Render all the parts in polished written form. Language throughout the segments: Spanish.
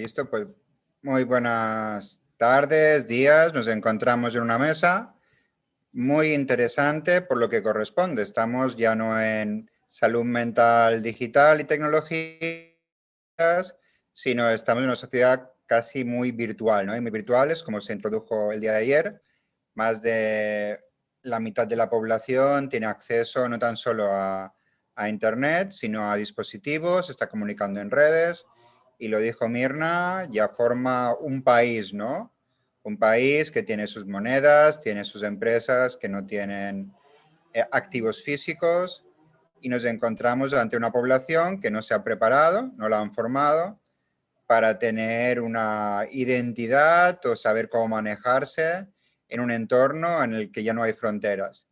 Listo, pues muy buenas tardes, días. Nos encontramos en una mesa muy interesante por lo que corresponde. Estamos ya no en salud mental digital y tecnologías, sino estamos en una sociedad casi muy virtual, ¿no? Y muy virtuales, como se introdujo el día de ayer. Más de la mitad de la población tiene acceso no tan solo a Internet, sino a dispositivos, se está comunicando en redes. Y lo dijo Mirna, ya forma un país, ¿no? Un país que tiene sus monedas, tiene sus empresas que no tienen activos físicos, y nos encontramos ante una población que no se ha preparado, no la han formado para tener una identidad o saber cómo manejarse en un entorno en el que ya no hay fronteras.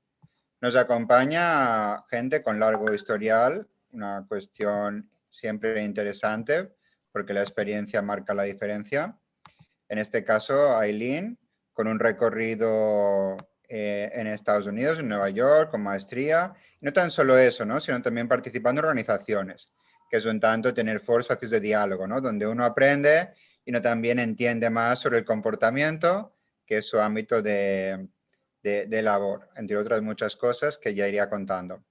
Nos acompaña gente con largo historial, una cuestión siempre interesante porque la experiencia marca la diferencia. En este caso, Aileen, con un recorrido en Estados Unidos, en Nueva York, con maestría. Y no tan solo eso, ¿no? Sino también participando en organizaciones, que es un tanto tener foros, espacios de diálogo, ¿no? Donde uno aprende y uno también entiende más sobre el comportamiento, que es su ámbito de labor, entre otras muchas cosas que ya iría contando.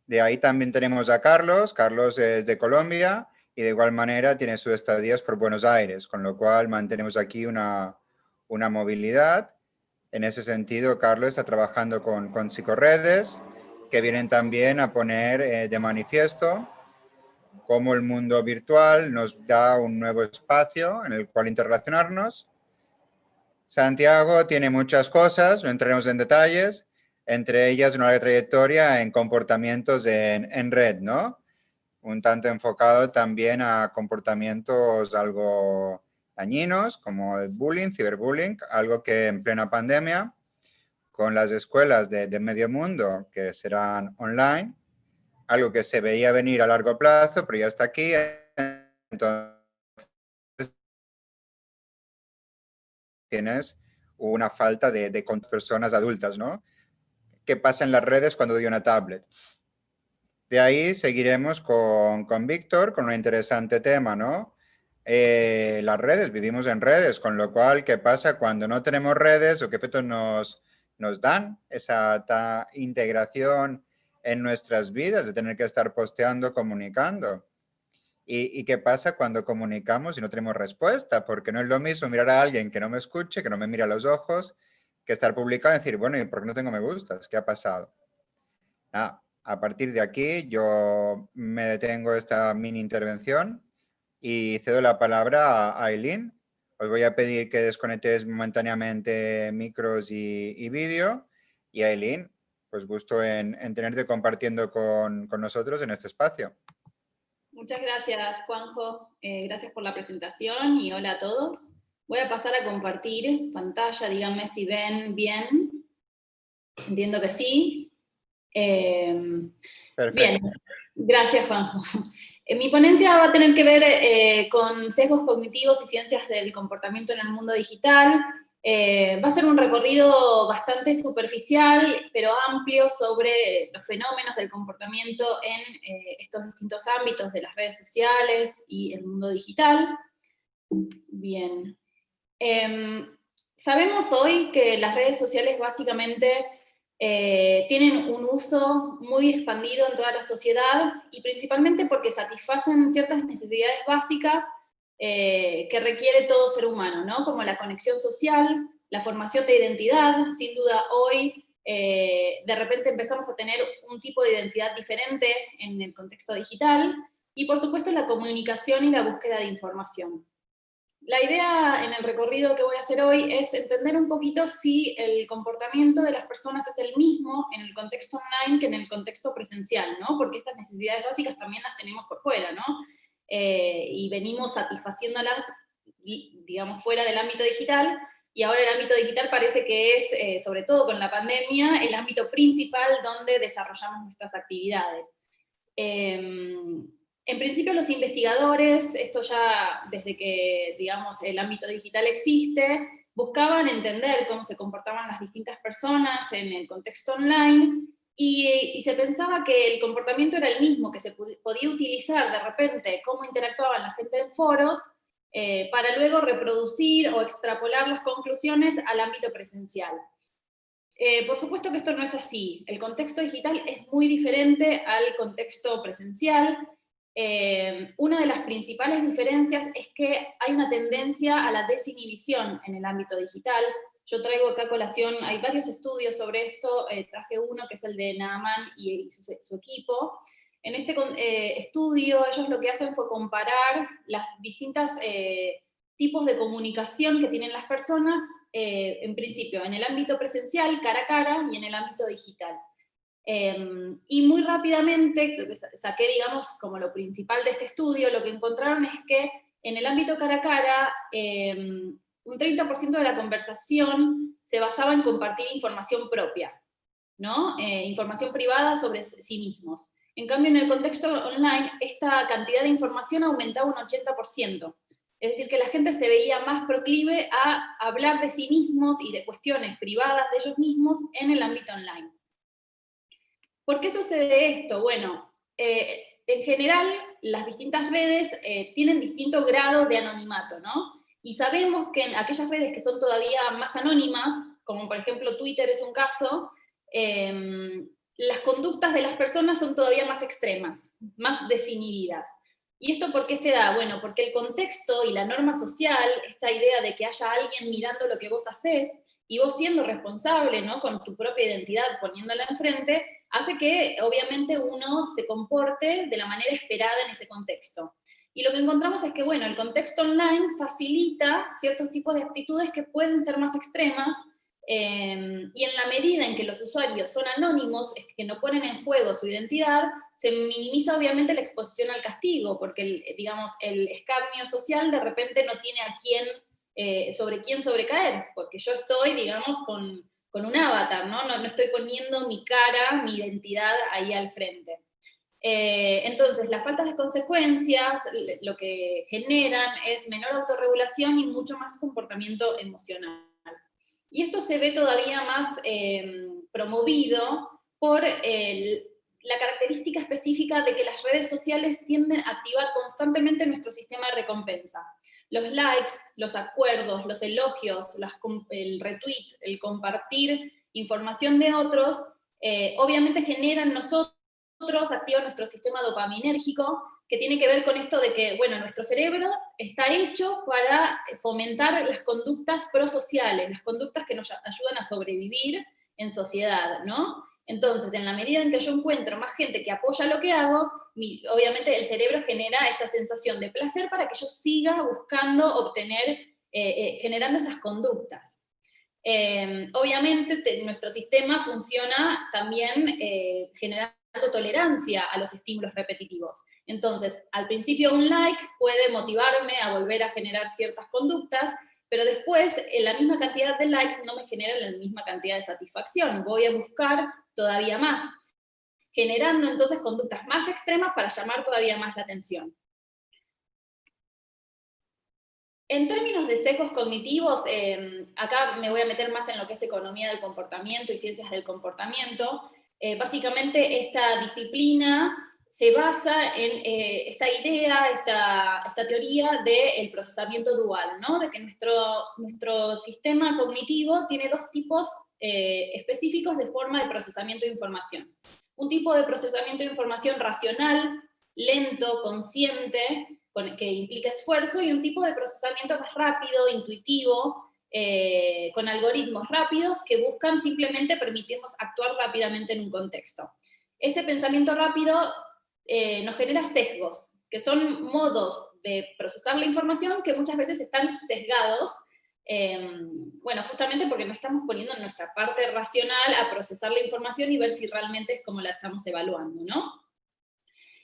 De ahí también tenemos a Carlos. Carlos es de Colombia y de igual manera tiene sus estadías por Buenos Aires, con lo cual mantenemos aquí una movilidad. En ese sentido, Carlos está trabajando con psicorredes, que vienen también a poner de manifiesto cómo el mundo virtual nos da un nuevo espacio en el cual interrelacionarnos. Santiago tiene muchas cosas, no entraremos en detalles, entre ellas una larga trayectoria en comportamientos en red, ¿no? Un tanto enfocado también a comportamientos algo dañinos, como el bullying, ciberbullying, algo que en plena pandemia, con las escuelas de medio mundo que serán online, algo que se veía venir a largo plazo, pero ya está aquí. Entonces, tienes una falta de personas adultas, ¿no? ¿Qué pasa en las redes cuando doy una tablet? De ahí seguiremos con Víctor, con un interesante tema, ¿no? Las redes, vivimos en redes, con lo cual, ¿qué pasa cuando no tenemos redes o qué efectos nos dan esa integración en nuestras vidas de tener que estar posteando, comunicando? ¿Y qué pasa cuando comunicamos y no tenemos respuesta? Porque no es lo mismo mirar a alguien que no me escuche, que no me mire a los ojos, que estar publicado y decir, bueno, ¿y por qué no tengo me gustas? ¿Qué ha pasado? Nada, a partir de aquí yo me detengo esta mini intervención y cedo la palabra a Aileen. Os voy a pedir que desconectéis momentáneamente micros y vídeo. Y Aileen, pues gusto en tenerte compartiendo con nosotros en este espacio. Muchas gracias, Juanjo. Gracias por la presentación y hola a todos. Voy a pasar a compartir pantalla, díganme si ven bien. Entiendo que sí. Bien, gracias, Juanjo. Mi ponencia va a tener que ver con sesgos cognitivos y ciencias del comportamiento en el mundo digital. Va a ser un recorrido bastante superficial, pero amplio sobre los fenómenos del comportamiento en estos distintos ámbitos de las redes sociales y el mundo digital. Bien. Sabemos hoy que las redes sociales básicamente tienen un uso muy expandido en toda la sociedad y principalmente porque satisfacen ciertas necesidades básicas que requiere todo ser humano, ¿no? Como la conexión social, la formación de identidad. Sin duda hoy de repente empezamos a tener un tipo de identidad diferente en el contexto digital y por supuesto la comunicación y la búsqueda de información. La idea en el recorrido que voy a hacer hoy es entender un poquito si el comportamiento de las personas es el mismo en el contexto online que en el contexto presencial, ¿no? Porque estas necesidades básicas también las tenemos por fuera, ¿no? Y venimos satisfaciéndolas, digamos, fuera del ámbito digital, y ahora el ámbito digital parece que es, sobre todo con la pandemia, el ámbito principal donde desarrollamos nuestras actividades. En principio los investigadores, esto ya desde que, digamos, el ámbito digital existe, buscaban entender cómo se comportaban las distintas personas en el contexto online, y se pensaba que el comportamiento era el mismo, que se podía utilizar de repente cómo interactuaban la gente en foros, para luego reproducir o extrapolar las conclusiones al ámbito presencial. Por supuesto que esto no es así. El contexto digital es muy diferente al contexto presencial. Una de las principales diferencias es que hay una tendencia a la desinhibición en el ámbito digital. Yo traigo acá a colación, hay varios estudios sobre esto, traje uno que es el de Naaman y su equipo. En este estudio ellos lo que hacen fue comparar las distintas tipos de comunicación que tienen las personas, en principio en el ámbito presencial, cara a cara, y en el ámbito digital. Y muy rápidamente, saqué, digamos, como lo principal de este estudio, lo que encontraron es que en el ámbito cara a cara, un 30% de la conversación se basaba en compartir información propia, ¿no? Información privada sobre sí mismos. En cambio, en el contexto online, esta cantidad de información aumentaba un 80%. Es decir, que la gente se veía más proclive a hablar de sí mismos y de cuestiones privadas de ellos mismos en el ámbito online. ¿Por qué sucede esto? Bueno, en general, las distintas redes tienen distinto grado de anonimato, ¿no? Y sabemos que en aquellas redes que son todavía más anónimas, como por ejemplo Twitter es un caso, las conductas de las personas son todavía más extremas, más desinhibidas. ¿Y esto por qué se da? Bueno, porque el contexto y la norma social, esta idea de que haya alguien mirando lo que vos hacés, y vos siendo responsable, ¿no?, con tu propia identidad poniéndola enfrente, hace que obviamente uno se comporte de la manera esperada en ese contexto. Y lo que encontramos es que, bueno, el contexto online facilita ciertos tipos de actitudes que pueden ser más extremas, y en la medida en que los usuarios son anónimos, es que no ponen en juego su identidad, se minimiza obviamente la exposición al castigo, porque digamos, el escarnio social de repente no tiene a quién, sobre quién sobrecaer, porque yo estoy, digamos, con un avatar, ¿no? No estoy poniendo mi cara, mi identidad ahí al frente. Entonces, las faltas de consecuencias lo que generan es menor autorregulación y mucho más comportamiento emocional. Y esto se ve todavía más promovido por la característica específica de que las redes sociales tienden a activar constantemente nuestro sistema de recompensa. Los likes, los acuerdos, los elogios, el retweet, el compartir información de otros, obviamente generan nosotros, activan nuestro sistema dopaminérgico, que tiene que ver con esto de que, bueno, nuestro cerebro está hecho para fomentar las conductas prosociales, las conductas que nos ayudan a sobrevivir en sociedad, ¿no? Entonces, en la medida en que yo encuentro más gente que apoya lo que hago, obviamente el cerebro genera esa sensación de placer para que yo siga buscando obtener, generando esas conductas. Obviamente nuestro sistema funciona también generando tolerancia a los estímulos repetitivos. Entonces, al principio un like puede motivarme a volver a generar ciertas conductas, pero después la misma cantidad de likes no me genera la misma cantidad de satisfacción. Voy a buscar todavía más, generando entonces conductas más extremas para llamar todavía más la atención. En términos de sesgos cognitivos, acá me voy a meter más en lo que es economía del comportamiento y ciencias del comportamiento. Básicamente esta disciplina se basa en esta idea, esta teoría del procesamiento dual, ¿no? De que nuestro sistema cognitivo tiene dos tipos específicos de forma de procesamiento de información. Un tipo de procesamiento de información racional, lento, consciente, que implica esfuerzo, y un tipo de procesamiento más rápido, intuitivo, con algoritmos rápidos que buscan simplemente permitirnos actuar rápidamente en un contexto. Ese pensamiento rápido nos genera sesgos, que son modos de procesar la información que muchas veces están sesgados, bueno, justamente porque no estamos poniendo nuestra parte racional a procesar la información y ver si realmente es como la estamos evaluando, ¿no?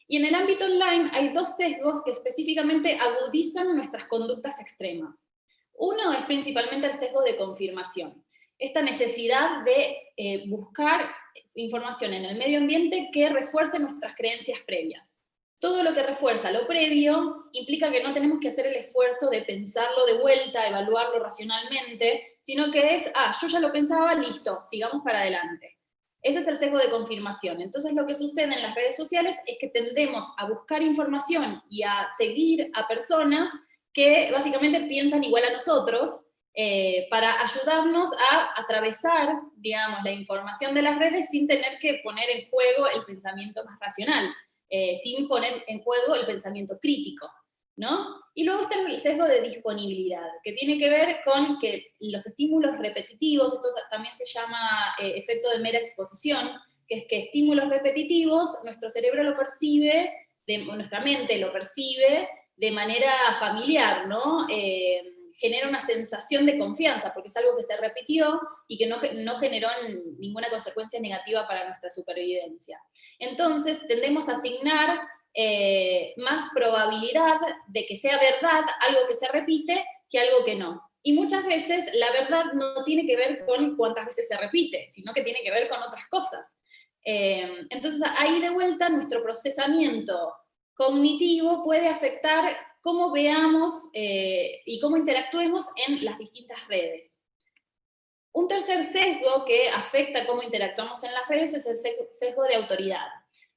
Y en el ámbito online hay dos sesgos que específicamente agudizan nuestras conductas extremas. Uno es principalmente el sesgo de confirmación, esta necesidad de buscar información en el medio ambiente que refuerce nuestras creencias previas. Todo lo que refuerza lo previo implica que no tenemos que hacer el esfuerzo de pensarlo de vuelta, evaluarlo racionalmente, sino que es, yo ya lo pensaba, listo, sigamos para adelante. Ese es el sesgo de confirmación. Entonces lo que sucede en las redes sociales es que tendemos a buscar información y a seguir a personas que básicamente piensan igual a nosotros, para ayudarnos a atravesar, digamos, la información de las redes sin tener que poner en juego el pensamiento más racional, sin poner en juego el pensamiento crítico, ¿no? Y luego está el sesgo de disponibilidad, que tiene que ver con que los estímulos repetitivos, esto también se llama efecto de mera exposición, que es que estímulos repetitivos, nuestro cerebro lo percibe, nuestra mente lo percibe de manera familiar, ¿no? Genera una sensación de confianza, porque es algo que se repitió y que no generó ninguna consecuencia negativa para nuestra supervivencia. Entonces, tendemos a asignar más probabilidad de que sea verdad algo que se repite que algo que no. Y muchas veces la verdad no tiene que ver con cuántas veces se repite, sino que tiene que ver con otras cosas. Entonces, ahí de vuelta nuestro procesamiento cognitivo puede afectar cómo veamos y cómo interactuemos en las distintas redes. Un tercer sesgo que afecta cómo interactuamos en las redes es el sesgo de autoridad.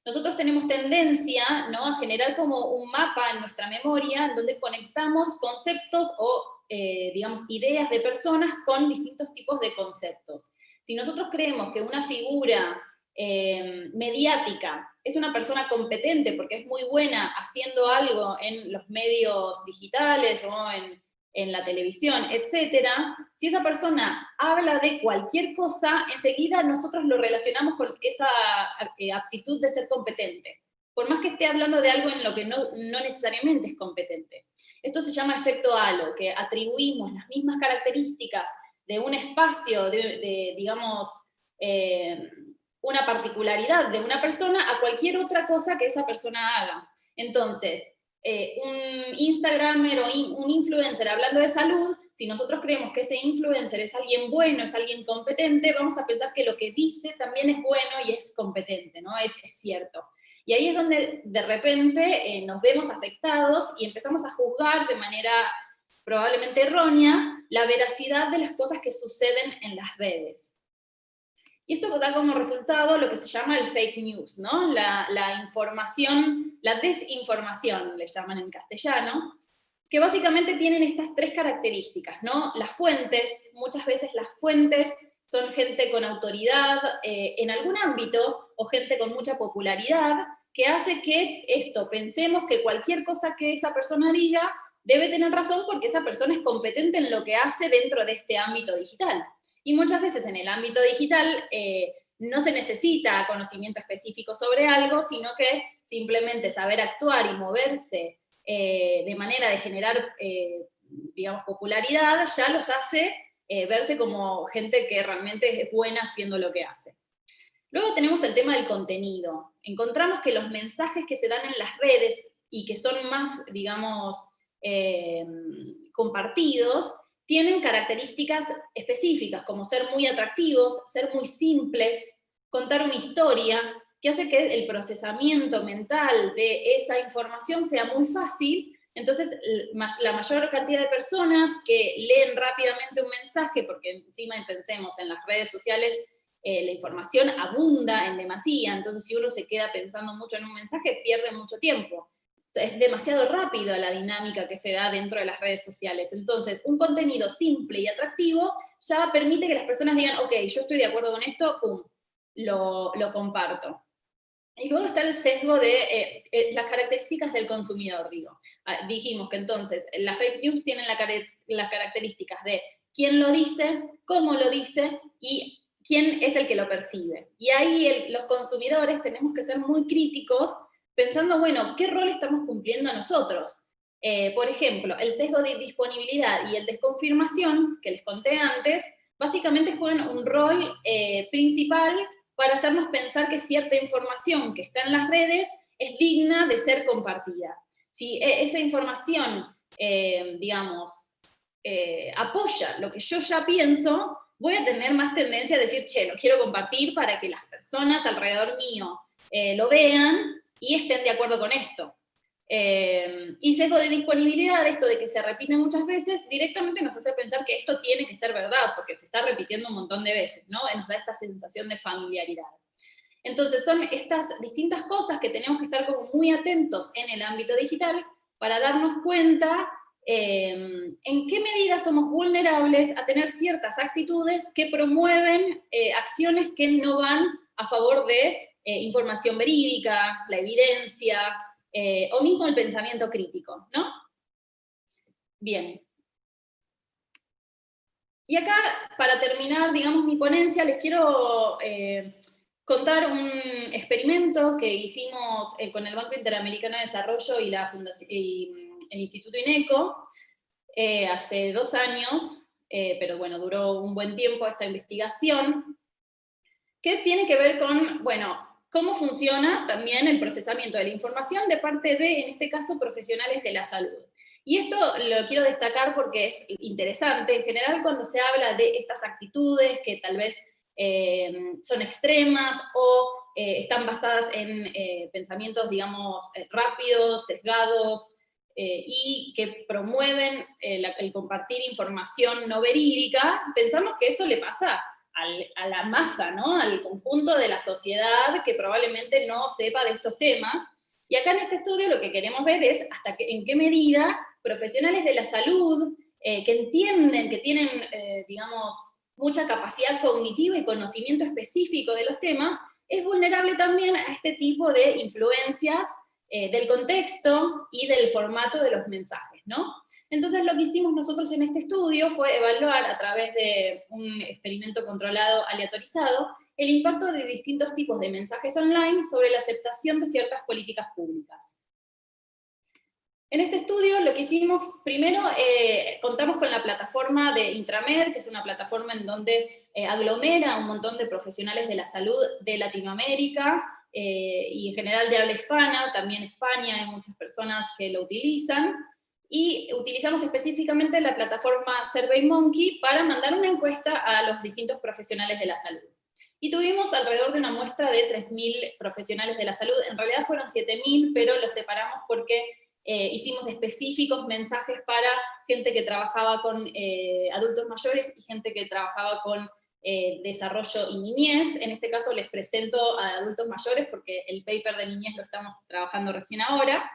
Nosotros tenemos tendencia, ¿no?, a generar como un mapa en nuestra memoria donde conectamos conceptos o, digamos, ideas de personas con distintos tipos de conceptos. Si nosotros creemos que una figura mediática es una persona competente porque es muy buena haciendo algo en los medios digitales o en la televisión, etcétera, si esa persona habla de cualquier cosa, enseguida nosotros lo relacionamos con esa aptitud de ser competente, por más que esté hablando de algo en lo que no necesariamente es competente. Esto se llama efecto halo, que atribuimos las mismas características de un espacio, digamos, una particularidad de una persona a cualquier otra cosa que esa persona haga. Entonces, un Instagramer o un influencer hablando de salud, si nosotros creemos que ese influencer es alguien bueno, es alguien competente, vamos a pensar que lo que dice también es bueno y es competente, ¿no? Es cierto. Y ahí es donde de repente nos vemos afectados y empezamos a juzgar de manera probablemente errónea la veracidad de las cosas que suceden en las redes. Y esto da como resultado lo que se llama el fake news, ¿no? La información, la desinformación, le llaman en castellano, que básicamente tienen estas tres características, ¿no? Las fuentes, muchas veces las fuentes son gente con autoridad en algún ámbito o gente con mucha popularidad, que hace que pensemos que cualquier cosa que esa persona diga debe tener razón porque esa persona es competente en lo que hace dentro de este ámbito digital. Y muchas veces en el ámbito digital no se necesita conocimiento específico sobre algo, sino que simplemente saber actuar y moverse de manera de generar, digamos, popularidad, ya los hace verse como gente que realmente es buena haciendo lo que hace. Luego tenemos el tema del contenido. Encontramos que los mensajes que se dan en las redes y que son más, digamos, compartidos, tienen características específicas, como ser muy atractivos, ser muy simples, contar una historia, que hace que el procesamiento mental de esa información sea muy fácil. Entonces, la mayor cantidad de personas que leen rápidamente un mensaje, porque encima pensemos en las redes sociales, la información abunda en demasía, entonces si uno se queda pensando mucho en un mensaje, pierde mucho tiempo. Es demasiado rápido la dinámica que se da dentro de las redes sociales. Entonces, un contenido simple y atractivo ya permite que las personas digan, ok, yo estoy de acuerdo con esto, pum, lo comparto. Y luego está el sesgo de las características del consumidor, digo. Dijimos que entonces las fake news tienen las características de quién lo dice, cómo lo dice y quién es el que lo percibe. Y ahí los consumidores tenemos que ser muy críticos pensando, bueno, ¿qué rol estamos cumpliendo nosotros? Por ejemplo, el sesgo de disponibilidad y el de confirmación, que les conté antes, básicamente juegan un rol principal para hacernos pensar que cierta información que está en las redes es digna de ser compartida. Si esa información, digamos, apoya lo que yo ya pienso, voy a tener más tendencia a decir, che, lo quiero compartir para que las personas alrededor mío lo vean y estén de acuerdo con esto. Y sesgo de disponibilidad, esto de que se repite muchas veces, directamente nos hace pensar que esto tiene que ser verdad, porque se está repitiendo un montón de veces, ¿no? Nos da esta sensación de familiaridad. Entonces son estas distintas cosas que tenemos que estar como muy atentos en el ámbito digital para darnos cuenta en qué medida somos vulnerables a tener ciertas actitudes que promueven acciones que no van a favor de información verídica, la evidencia, o mismo el pensamiento crítico, ¿no? Bien. Y acá, para terminar, digamos, mi ponencia, les quiero contar un experimento que hicimos con el Banco Interamericano de Desarrollo y la Fundación, el Instituto INECO, hace 2 años, pero bueno, duró un buen tiempo esta investigación, que tiene que ver con, bueno, cómo funciona también el procesamiento de la información de parte de, en este caso, profesionales de la salud. Y esto lo quiero destacar porque es interesante. En general, cuando se habla de estas actitudes que tal vez son extremas o están basadas en pensamientos, digamos, rápidos, sesgados, y que promueven el compartir información no verídica, pensamos que eso le pasa a la masa, ¿no? Al conjunto de la sociedad que probablemente no sepa de estos temas. Y acá en este estudio lo que queremos ver es en qué medida profesionales de la salud que entienden, que tienen, digamos, mucha capacidad cognitiva y conocimiento específico de los temas, es vulnerable también a este tipo de influencias del contexto y del formato de los mensajes, ¿no? Entonces lo que hicimos nosotros en este estudio fue evaluar a través de un experimento controlado aleatorizado el impacto de distintos tipos de mensajes online sobre la aceptación de ciertas políticas públicas. En este estudio lo que hicimos, primero contamos con la plataforma de Intramed, que es una plataforma en donde aglomera un montón de profesionales de la salud de Latinoamérica, y en general de habla hispana, también España, hay muchas personas que lo utilizan, y utilizamos específicamente la plataforma SurveyMonkey para mandar una encuesta a los distintos profesionales de la salud. Y tuvimos alrededor de una muestra de 3.000 profesionales de la salud, en realidad fueron 7.000, pero los separamos porque hicimos específicos mensajes para gente que trabajaba con adultos mayores y gente que trabajaba con desarrollo y niñez. En este caso les presento a adultos mayores porque el paper de niñez lo estamos trabajando recién ahora.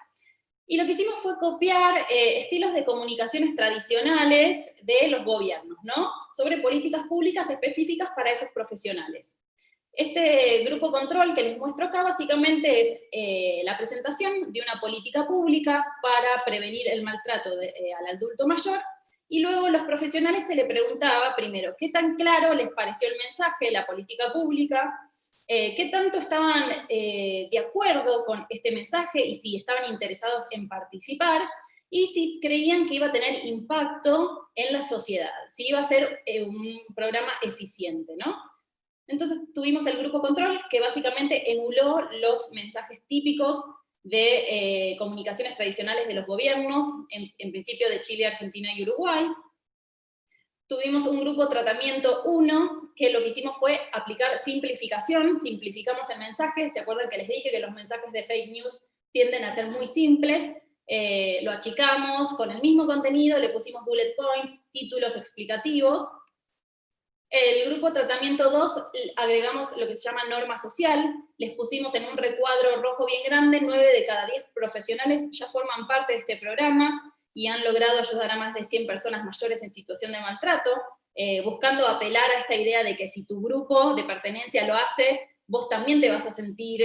Y lo que hicimos fue copiar estilos de comunicaciones tradicionales de los gobiernos, ¿no? Sobre políticas públicas específicas para esos profesionales. Este grupo control que les muestro acá básicamente es la presentación de una política pública para prevenir el maltrato al adulto mayor, y luego los profesionales se le preguntaba primero qué tan claro les pareció el mensaje, la política pública, qué tanto estaban de acuerdo con este mensaje y si estaban interesados en participar, y si creían que iba a tener impacto en la sociedad, si iba a ser un programa eficiente, ¿no? Entonces tuvimos el grupo control que básicamente emuló los mensajes típicos de comunicaciones tradicionales de los gobiernos, en principio de Chile, Argentina y Uruguay. Tuvimos un grupo tratamiento 1, que lo que hicimos fue aplicar simplificación, simplificamos el mensaje. ¿Se acuerdan que les dije que los mensajes de fake news tienden a ser muy simples? Lo achicamos con el mismo contenido, le pusimos bullet points, títulos explicativos. El grupo tratamiento 2 agregamos lo que se llama norma social, les pusimos en un recuadro rojo bien grande, 9 de cada 10 profesionales ya forman parte de este programa y han logrado ayudar a más de 100 personas mayores en situación de maltrato, buscando apelar a esta idea de que si tu grupo de pertenencia lo hace, vos también te vas a sentir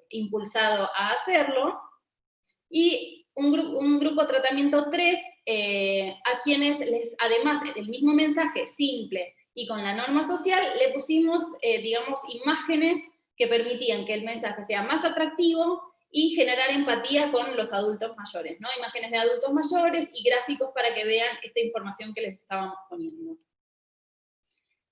impulsado a hacerlo. Y un grupo tratamiento 3, a quienes además del mismo mensaje simple y con la norma social, le pusimos, digamos, imágenes que permitían que el mensaje sea más atractivo y generar empatía con los adultos mayores, ¿no? Imágenes de adultos mayores y gráficos para que vean esta información que les estábamos poniendo.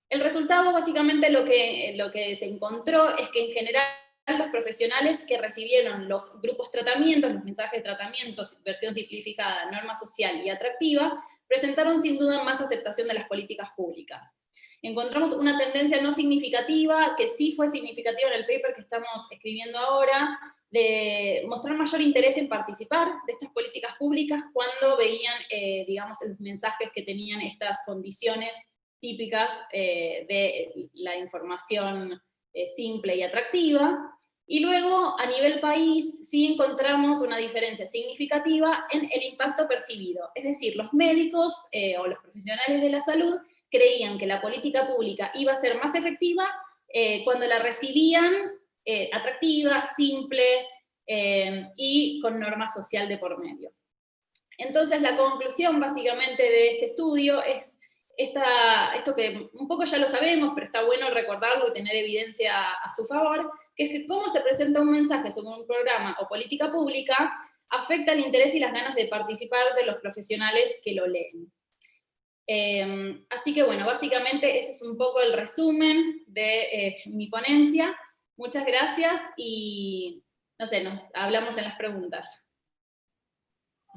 El resultado, básicamente, lo que se encontró es que en general los profesionales que recibieron los grupos tratamientos, los mensajes de tratamientos, versión simplificada, norma social y atractiva, presentaron sin duda más aceptación de las políticas públicas. Encontramos una tendencia no significativa, que sí fue significativa en el paper que estamos escribiendo ahora, de mostrar mayor interés en participar de estas políticas públicas cuando veían, digamos, los mensajes que tenían estas condiciones típicas de la información simple y atractiva. Y luego, a nivel país, sí encontramos una diferencia significativa en el impacto percibido. Es decir, los médicos o los profesionales de la salud creían que la política pública iba a ser más efectiva cuando la recibían atractiva, simple y con norma social de por medio. Entonces, la conclusión básicamente de este estudio es esto que un poco ya lo sabemos, pero está bueno recordarlo y tener evidencia a su favor, que es que cómo se presenta un mensaje sobre un programa o política pública afecta el interés y las ganas de participar de los profesionales que lo leen. Así que bueno, básicamente ese es un poco el resumen de mi ponencia. Muchas gracias y no sé, nos hablamos en las preguntas.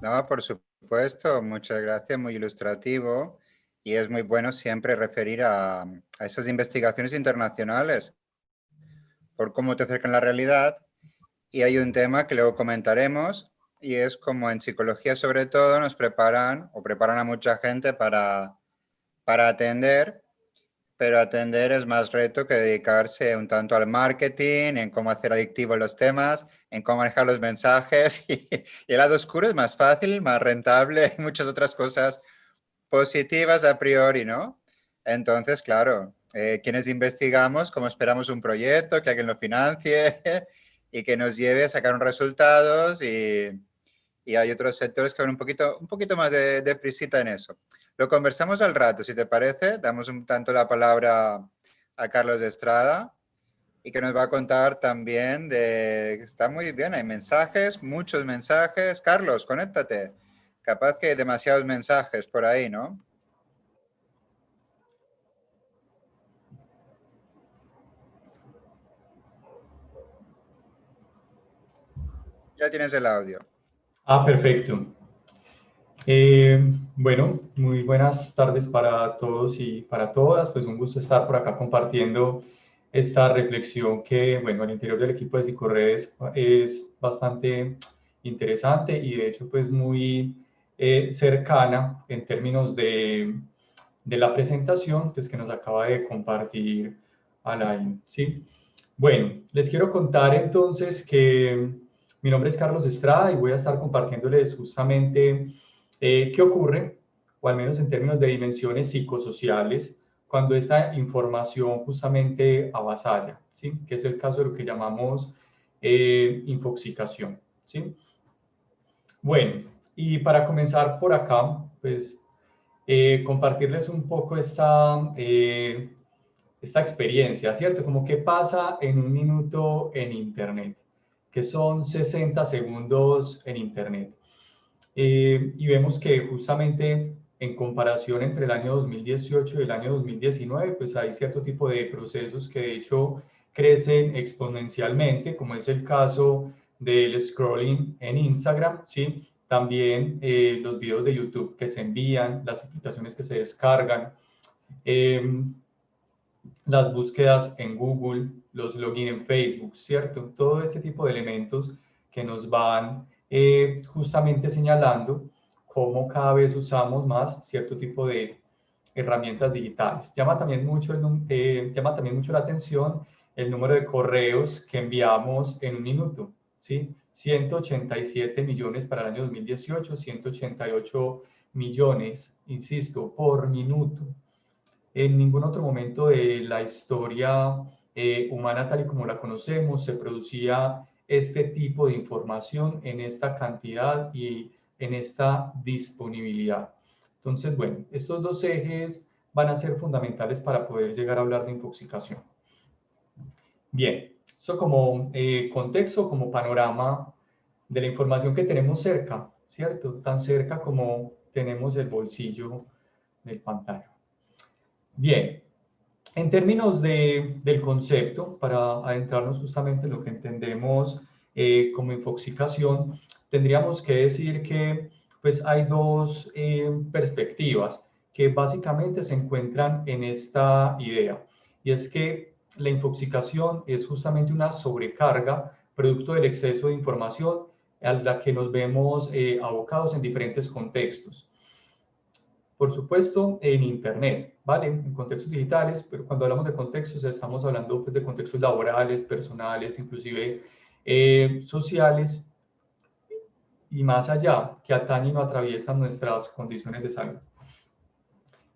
No, por supuesto, muchas gracias, muy ilustrativo. Y es muy bueno siempre referir a esas investigaciones internacionales por cómo te acercan la realidad. Y hay un tema que luego comentaremos, y es como en psicología sobre todo nos preparan o preparan a mucha gente para atender, pero atender es más reto que dedicarse un tanto al marketing, en cómo hacer adictivos los temas, en cómo manejar los mensajes. Y el lado oscuro es más fácil, más rentable, y muchas otras cosas positivas a priori, ¿no? Entonces, claro, quienes investigamos, como esperamos un proyecto, que alguien lo financie y que nos lleve a sacar unos resultados y hay otros sectores que van un poquito más de prisita en eso. Lo conversamos al rato, si te parece. Damos un tanto la palabra a Carlos de Estrada y que nos va a contar también de... Está muy bien, hay mensajes, muchos mensajes. Carlos, conéctate. Capaz que hay demasiados mensajes por ahí, ¿no? Ya tienes el audio. Ah, perfecto. Bueno, muy buenas tardes para todos y para todas. Pues un gusto estar por acá compartiendo esta reflexión que, bueno, al interior del equipo de Psicorredes es bastante interesante y de hecho pues muy cercana en términos de la presentación pues, que nos acaba de compartir Alain, ¿sí? Bueno, les quiero contar entonces que mi nombre es Carlos Estrada y voy a estar compartiéndoles justamente qué ocurre, o al menos en términos de dimensiones psicosociales, cuando esta información justamente avasalla, ¿sí? Que es el caso de lo que llamamos infoxicación, ¿sí? Bueno, y para comenzar por acá, pues compartirles un poco esta experiencia, ¿cierto? Como qué pasa en un minuto en Internet, que son 60 segundos en Internet. Y vemos que justamente en comparación entre el año 2018 y el año 2019, pues hay cierto tipo de procesos que de hecho crecen exponencialmente, como es el caso del scrolling en Instagram, ¿sí? También los videos de YouTube que se envían, las aplicaciones que se descargan, las búsquedas en Google, los login en Facebook, ¿cierto? Todo este tipo de elementos que nos van justamente señalando cómo cada vez usamos más cierto tipo de herramientas digitales. Llama también mucho la atención el número de correos que enviamos en un minuto, ¿sí? 187 millones para el año 2018, 188 millones, insisto, por minuto. En ningún otro momento de la historia humana tal y como la conocemos se producía este tipo de información en esta cantidad y en esta disponibilidad. Entonces, bueno, estos dos ejes van a ser fundamentales para poder llegar a hablar de infoxicación. Bien, eso como contexto, como panorama de la información que tenemos cerca, ¿cierto? Tan cerca como tenemos el bolsillo del pantano. Bien, en términos del concepto, para adentrarnos justamente en lo que entendemos como infoxicación, tendríamos que decir que pues, hay dos perspectivas que básicamente se encuentran en esta idea. Y es que la infoxicación es justamente una sobrecarga producto del exceso de información a la que nos vemos abocados en diferentes contextos. Por supuesto, en Internet, ¿vale? En contextos digitales, pero cuando hablamos de contextos estamos hablando pues, de contextos laborales, personales, inclusive sociales y más allá, que atañen o atraviesan nuestras condiciones de salud.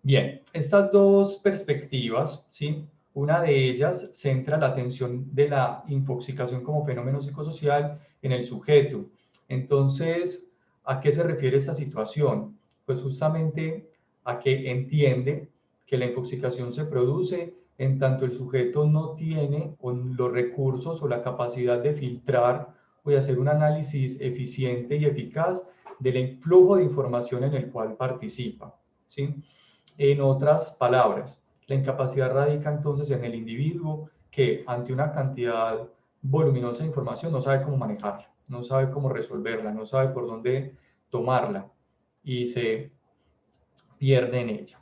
Bien, estas dos perspectivas, ¿sí? Una de ellas centra la atención de la infoxicación como fenómeno psicosocial en el sujeto. Entonces, ¿a qué se refiere esta situación? Pues justamente a que entiende que la infoxicación se produce en tanto el sujeto no tiene los recursos o la capacidad de filtrar o de hacer un análisis eficiente y eficaz del flujo de información en el cual participa, ¿sí? En otras palabras, la incapacidad radica entonces en el individuo que ante una cantidad voluminosa de información no sabe cómo manejarla, no sabe cómo resolverla, no sabe por dónde tomarla y se pierde en ella.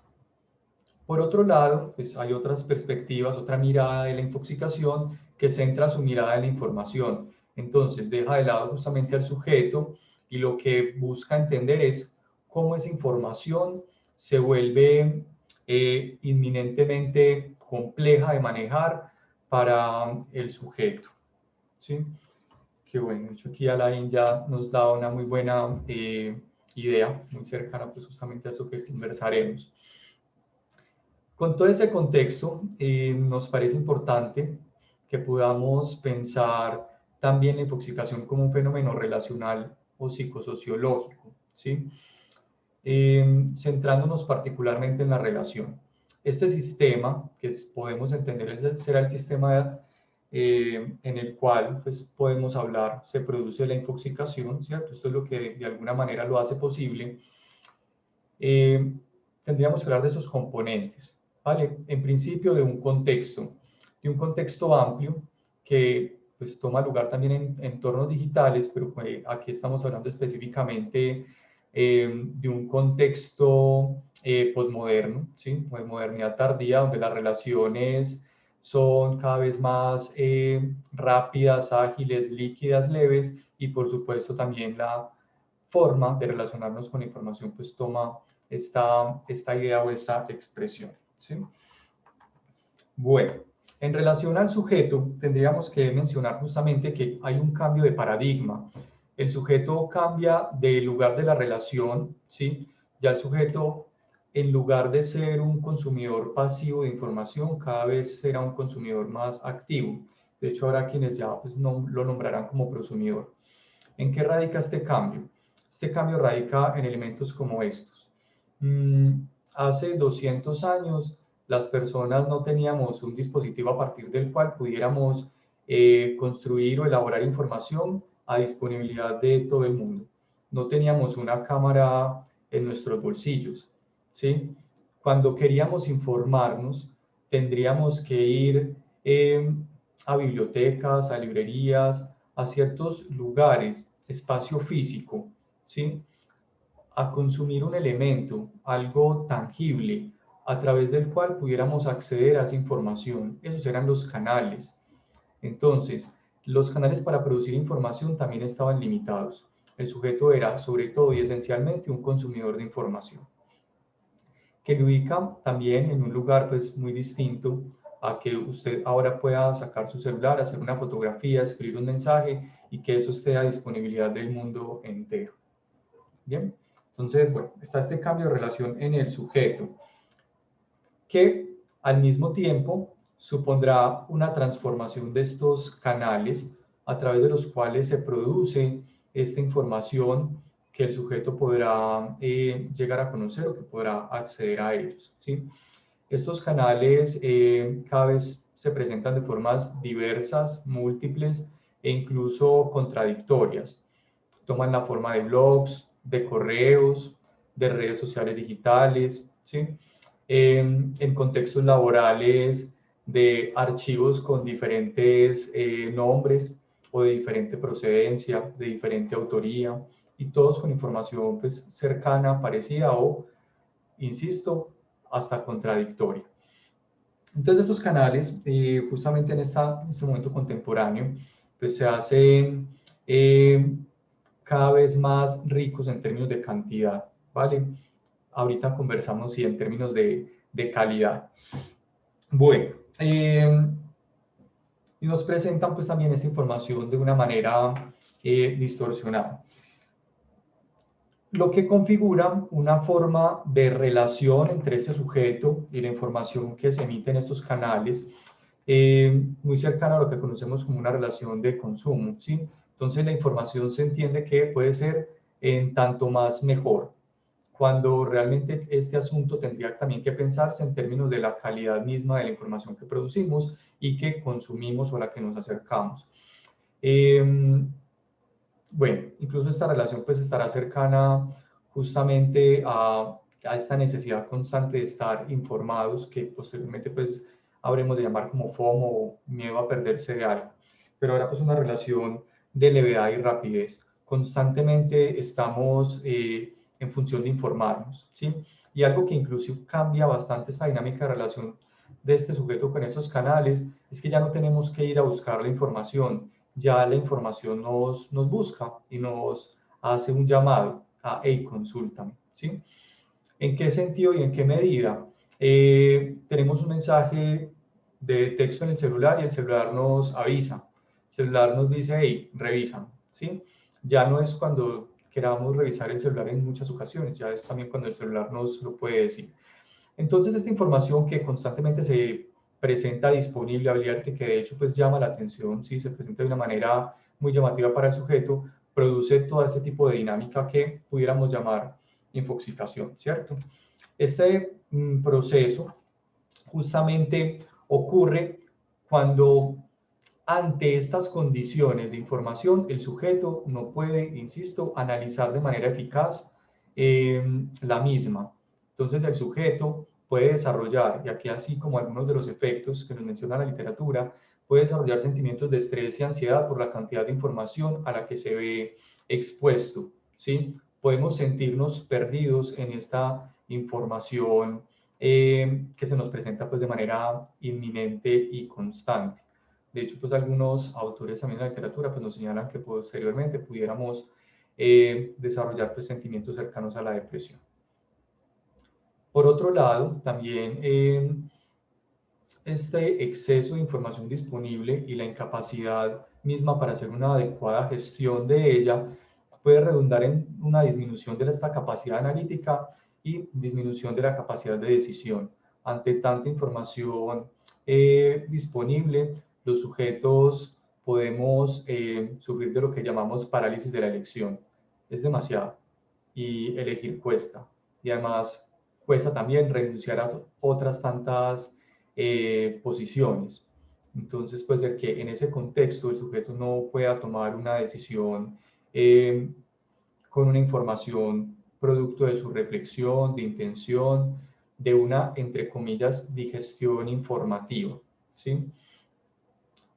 Por otro lado, pues hay otras perspectivas, otra mirada de la infoxicación que centra su mirada en la información. Entonces deja de lado justamente al sujeto y lo que busca entender es cómo esa información se vuelve inminentemente compleja de manejar para el sujeto, ¿sí? Que bueno, de hecho aquí Alain ya nos da una muy buena idea, muy cercana pues justamente a eso que conversaremos. Con todo ese contexto, nos parece importante que podamos pensar también la infoxicación como un fenómeno relacional o psicosociológico, ¿sí? Centrándonos particularmente en la relación. Este sistema, que podemos entender será el sistema en el cual pues, podemos hablar, se produce la infoxicación, ¿cierto? Esto es lo que de alguna manera lo hace posible. Tendríamos que hablar de esos componentes, ¿vale? En principio de un contexto amplio que pues toma lugar también en entornos digitales, pero aquí estamos hablando específicamente de un contexto posmoderno, ¿sí? De modernidad tardía, donde las relaciones son cada vez más rápidas, ágiles, líquidas, leves, y por supuesto también la forma de relacionarnos con la información pues toma esta idea o esta expresión, ¿sí? Bueno, en relación al sujeto, tendríamos que mencionar justamente que hay un cambio de paradigma. El sujeto cambia del lugar de la relación, ¿sí? Ya el sujeto, en lugar de ser un consumidor pasivo de información, cada vez será un consumidor más activo. De hecho, habrá quienes ya pues, no, lo nombrarán como prosumidor. ¿En qué radica este cambio? Este cambio radica en elementos como estos. Hace 200 años las personas no teníamos un dispositivo a partir del cual pudiéramos construir o elaborar información a disponibilidad de todo el mundo. No teníamos una cámara en nuestros bolsillos, ¿sí? Cuando queríamos informarnos, tendríamos que ir a bibliotecas, a librerías, a ciertos lugares, espacio físico, ¿sí? A consumir un elemento, algo tangible, a través del cual pudiéramos acceder a esa información. Esos eran los canales. Entonces, los canales para producir información también estaban limitados. El sujeto era, sobre todo y esencialmente, un consumidor de información, que lo ubica también en un lugar pues, muy distinto a que usted ahora pueda sacar su celular, hacer una fotografía, escribir un mensaje y que eso esté a disponibilidad del mundo entero. Bien, entonces, bueno, está este cambio de relación en el sujeto, que al mismo tiempo supondrá una transformación de estos canales a través de los cuales se produce esta información que el sujeto podrá llegar a conocer o que podrá acceder a ellos, ¿sí? Estos canales cada vez se presentan de formas diversas, múltiples e incluso contradictorias. Toman la forma de blogs, de correos, de redes sociales digitales, ¿sí? En contextos laborales, de archivos con diferentes nombres o de diferente procedencia, de diferente autoría, y todos con información pues, cercana, parecida o, insisto, hasta contradictoria. Entonces estos canales, justamente en este momento contemporáneo, pues se hacen cada vez más ricos en términos de cantidad, ¿vale? ahorita conversamos sí, en términos de calidad. Bueno, y nos presentan pues también esta información de una manera distorsionada. Lo que configura una forma de relación entre este sujeto y la información que se emite en estos canales, muy cercana a lo que conocemos como una relación de consumo, ¿sí? Entonces la información se entiende que puede ser en tanto más mejor, cuando realmente este asunto tendría también que pensarse en términos de la calidad misma de la información que producimos y que consumimos o a la que nos acercamos. Bueno, incluso esta relación pues estará cercana justamente a esta necesidad constante de estar informados, que posteriormente pues habremos de llamar como FOMO o miedo a perderse de algo. Pero ahora pues una relación de levedad y rapidez. Constantemente estamos en función de informarnos, ¿sí? Y algo que incluso cambia bastante esta dinámica de relación de este sujeto con esos canales es que ya no tenemos que ir a buscar la información, ya la información nos busca y nos hace un llamado a, hey, consúltame, ¿sí? ¿En qué sentido y en qué medida? Tenemos un mensaje de texto en el celular y el celular nos avisa. El celular nos dice, hey, revisa, ¿sí? Ya no es cuando queramos revisar el celular en muchas ocasiones, ya es también cuando el celular nos lo puede decir. Entonces, esta información que constantemente se presenta disponible, abierta, que de hecho pues llama la atención, ¿sí? Se presenta de una manera muy llamativa para el sujeto, produce todo este tipo de dinámica que pudiéramos llamar infoxicación, ¿cierto? Este proceso justamente ocurre cuando ante estas condiciones de información el sujeto no puede, insisto, analizar de manera eficaz la misma. Entonces el sujeto puede desarrollar, y aquí así como algunos de los efectos que nos menciona la literatura, puede desarrollar sentimientos de estrés y ansiedad por la cantidad de información a la que se ve expuesto, ¿sí? Podemos sentirnos perdidos en esta información que se nos presenta pues de manera inminente y constante. De hecho, pues algunos autores también de la literatura pues, nos señalan que posteriormente pudiéramos desarrollar pues, sentimientos cercanos a la depresión. Por otro lado, también este exceso de información disponible y la incapacidad misma para hacer una adecuada gestión de ella puede redundar en una disminución de esta capacidad analítica y disminución de la capacidad de decisión. Ante tanta información disponible, los sujetos podemos sufrir de lo que llamamos parálisis de la elección. Es demasiado y elegir cuesta. Y además cuesta también renunciar a otras tantas posiciones. Entonces puede ser que en ese contexto el sujeto no pueda tomar una decisión con una información producto de su reflexión, de intención, de una, entre comillas, digestión informativa, ¿sí?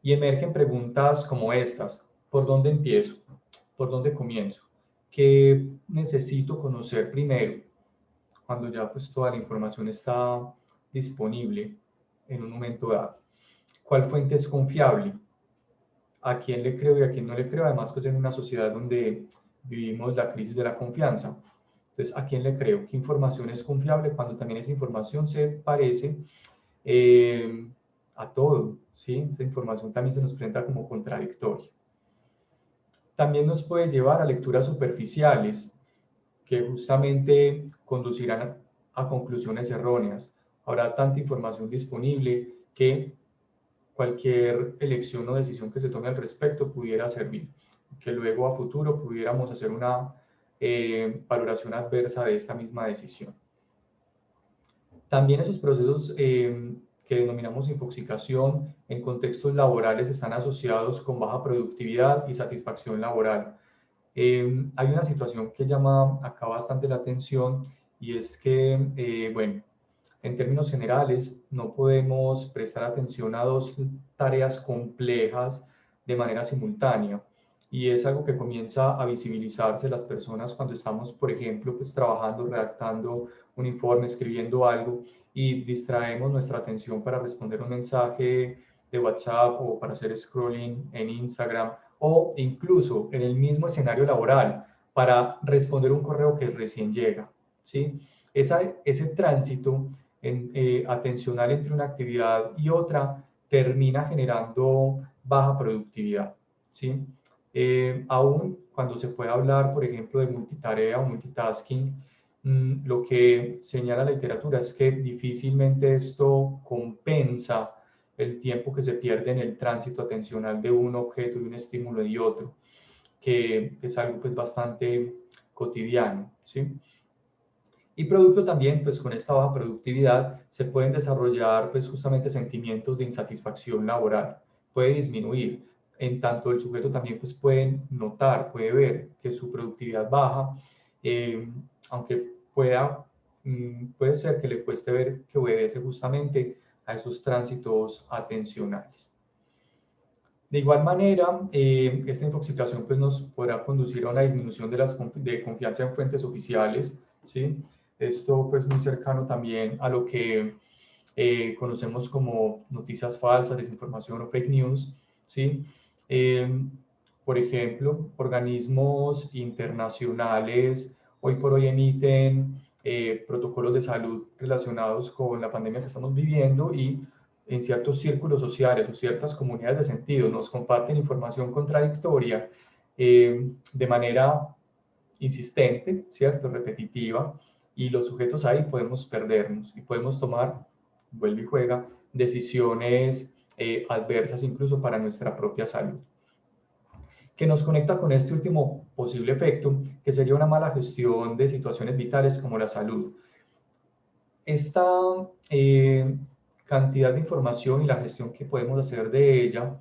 Y emergen preguntas como estas: ¿por dónde empiezo? ¿Por dónde comienzo? ¿Qué necesito conocer primero? Cuando ya pues toda la información está disponible en un momento dado. ¿Cuál fuente es confiable? ¿A quién le creo y a quién no le creo? Además, pues en una sociedad donde vivimos la crisis de la confianza. Entonces, ¿a quién le creo? ¿Qué información es confiable cuando también esa información se parece a todo? ¿Sí? Esa información también se nos presenta como contradictoria. También nos puede llevar a lecturas superficiales que justamente conducirán a conclusiones erróneas. Habrá tanta información disponible que cualquier elección o decisión que se tome al respecto pudiera servir, que luego a futuro pudiéramos hacer una valoración adversa de esta misma decisión. También esos procesos que denominamos infoxicación en contextos laborales están asociados con baja productividad y satisfacción laboral. Hay una situación que llama acá bastante la atención y es que, bueno, en términos generales, no podemos prestar atención a dos tareas complejas de manera simultánea. Y es algo que comienza a visibilizarse las personas cuando estamos, por ejemplo, pues, trabajando, redactando un informe, escribiendo algo y distraemos nuestra atención para responder un mensaje de WhatsApp o para hacer scrolling en Instagram o incluso en el mismo escenario laboral para responder un correo que recién llega, ¿sí? ese tránsito atencional entre una actividad y otra termina generando baja productividad, ¿sí? Aún cuando se puede hablar, por ejemplo, de multitarea o multitasking, lo que señala la literatura es que difícilmente esto compensa el tiempo que se pierde en el tránsito atencional de un objeto y un estímulo y otro, que es algo pues bastante cotidiano, ¿sí? Y producto también, pues con esta baja productividad se pueden desarrollar pues justamente sentimientos de insatisfacción laboral, puede disminuir, en tanto el sujeto también pues puede notar, puede ver que su productividad baja, aunque puede ser que le cueste ver que obedece justamente a esos tránsitos atencionales. De igual manera, esta intoxicación pues, nos podrá conducir a una disminución de confianza en fuentes oficiales, ¿sí? Esto pues muy cercano también a lo que conocemos como noticias falsas, desinformación o fake news, ¿sí? Por ejemplo, organismos internacionales hoy por hoy emiten protocolos de salud relacionados con la pandemia que estamos viviendo y en ciertos círculos sociales o ciertas comunidades de sentido nos comparten información contradictoria de manera insistente, ¿cierto? Repetitiva, y los sujetos ahí podemos perdernos y podemos tomar, vuelve y juega, decisiones adversas incluso para nuestra propia salud. Que nos conecta con este último posible efecto, que sería una mala gestión de situaciones vitales como la salud. Esta cantidad de información y la gestión que podemos hacer de ella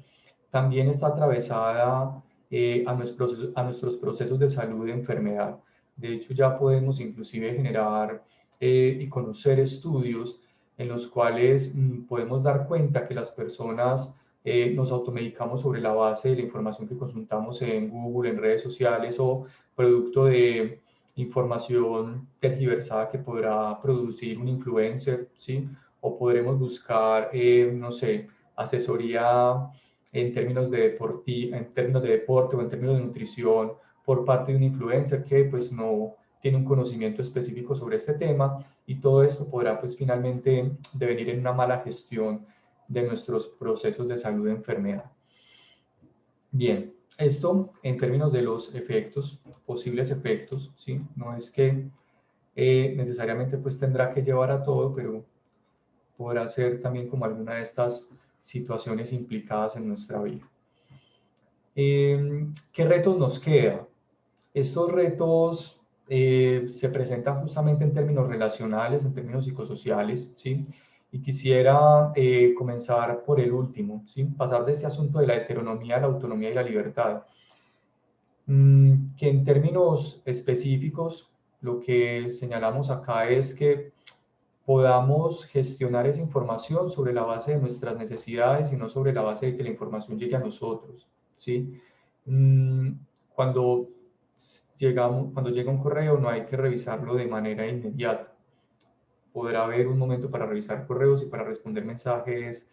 también está atravesada a nuestros procesos de salud y enfermedad. De hecho, ya podemos inclusive generar y conocer estudios en los cuales podemos dar cuenta que las personas nos automedicamos sobre la base de la información que consultamos en Google, en redes sociales o producto de información tergiversada que podrá producir un influencer, ¿sí? O podremos buscar, no sé, asesoría en términos de deporte o en términos de nutrición por parte de un influencer que pues no tiene un conocimiento específico sobre este tema, y todo esto podrá pues finalmente devenir en una mala gestión de nuestros procesos de salud y enfermedad. Bien, esto en términos de los efectos, posibles efectos, ¿sí? No es que necesariamente pues tendrá que llevar a todo, pero podrá ser también como alguna de estas situaciones implicadas en nuestra vida. ¿Qué retos nos queda? Estos retos se presentan justamente en términos relacionales, en términos psicosociales, ¿sí? Y quisiera comenzar por el último, ¿sí? Pasar de este asunto de la heteronomía, la autonomía y la libertad. Que en términos específicos, lo que señalamos acá es que podamos gestionar esa información sobre la base de nuestras necesidades y no sobre la base de que la información llegue a nosotros, ¿sí? Cuando llega un correo no hay que revisarlo de manera inmediata. Podrá haber un momento para revisar correos y para responder mensajes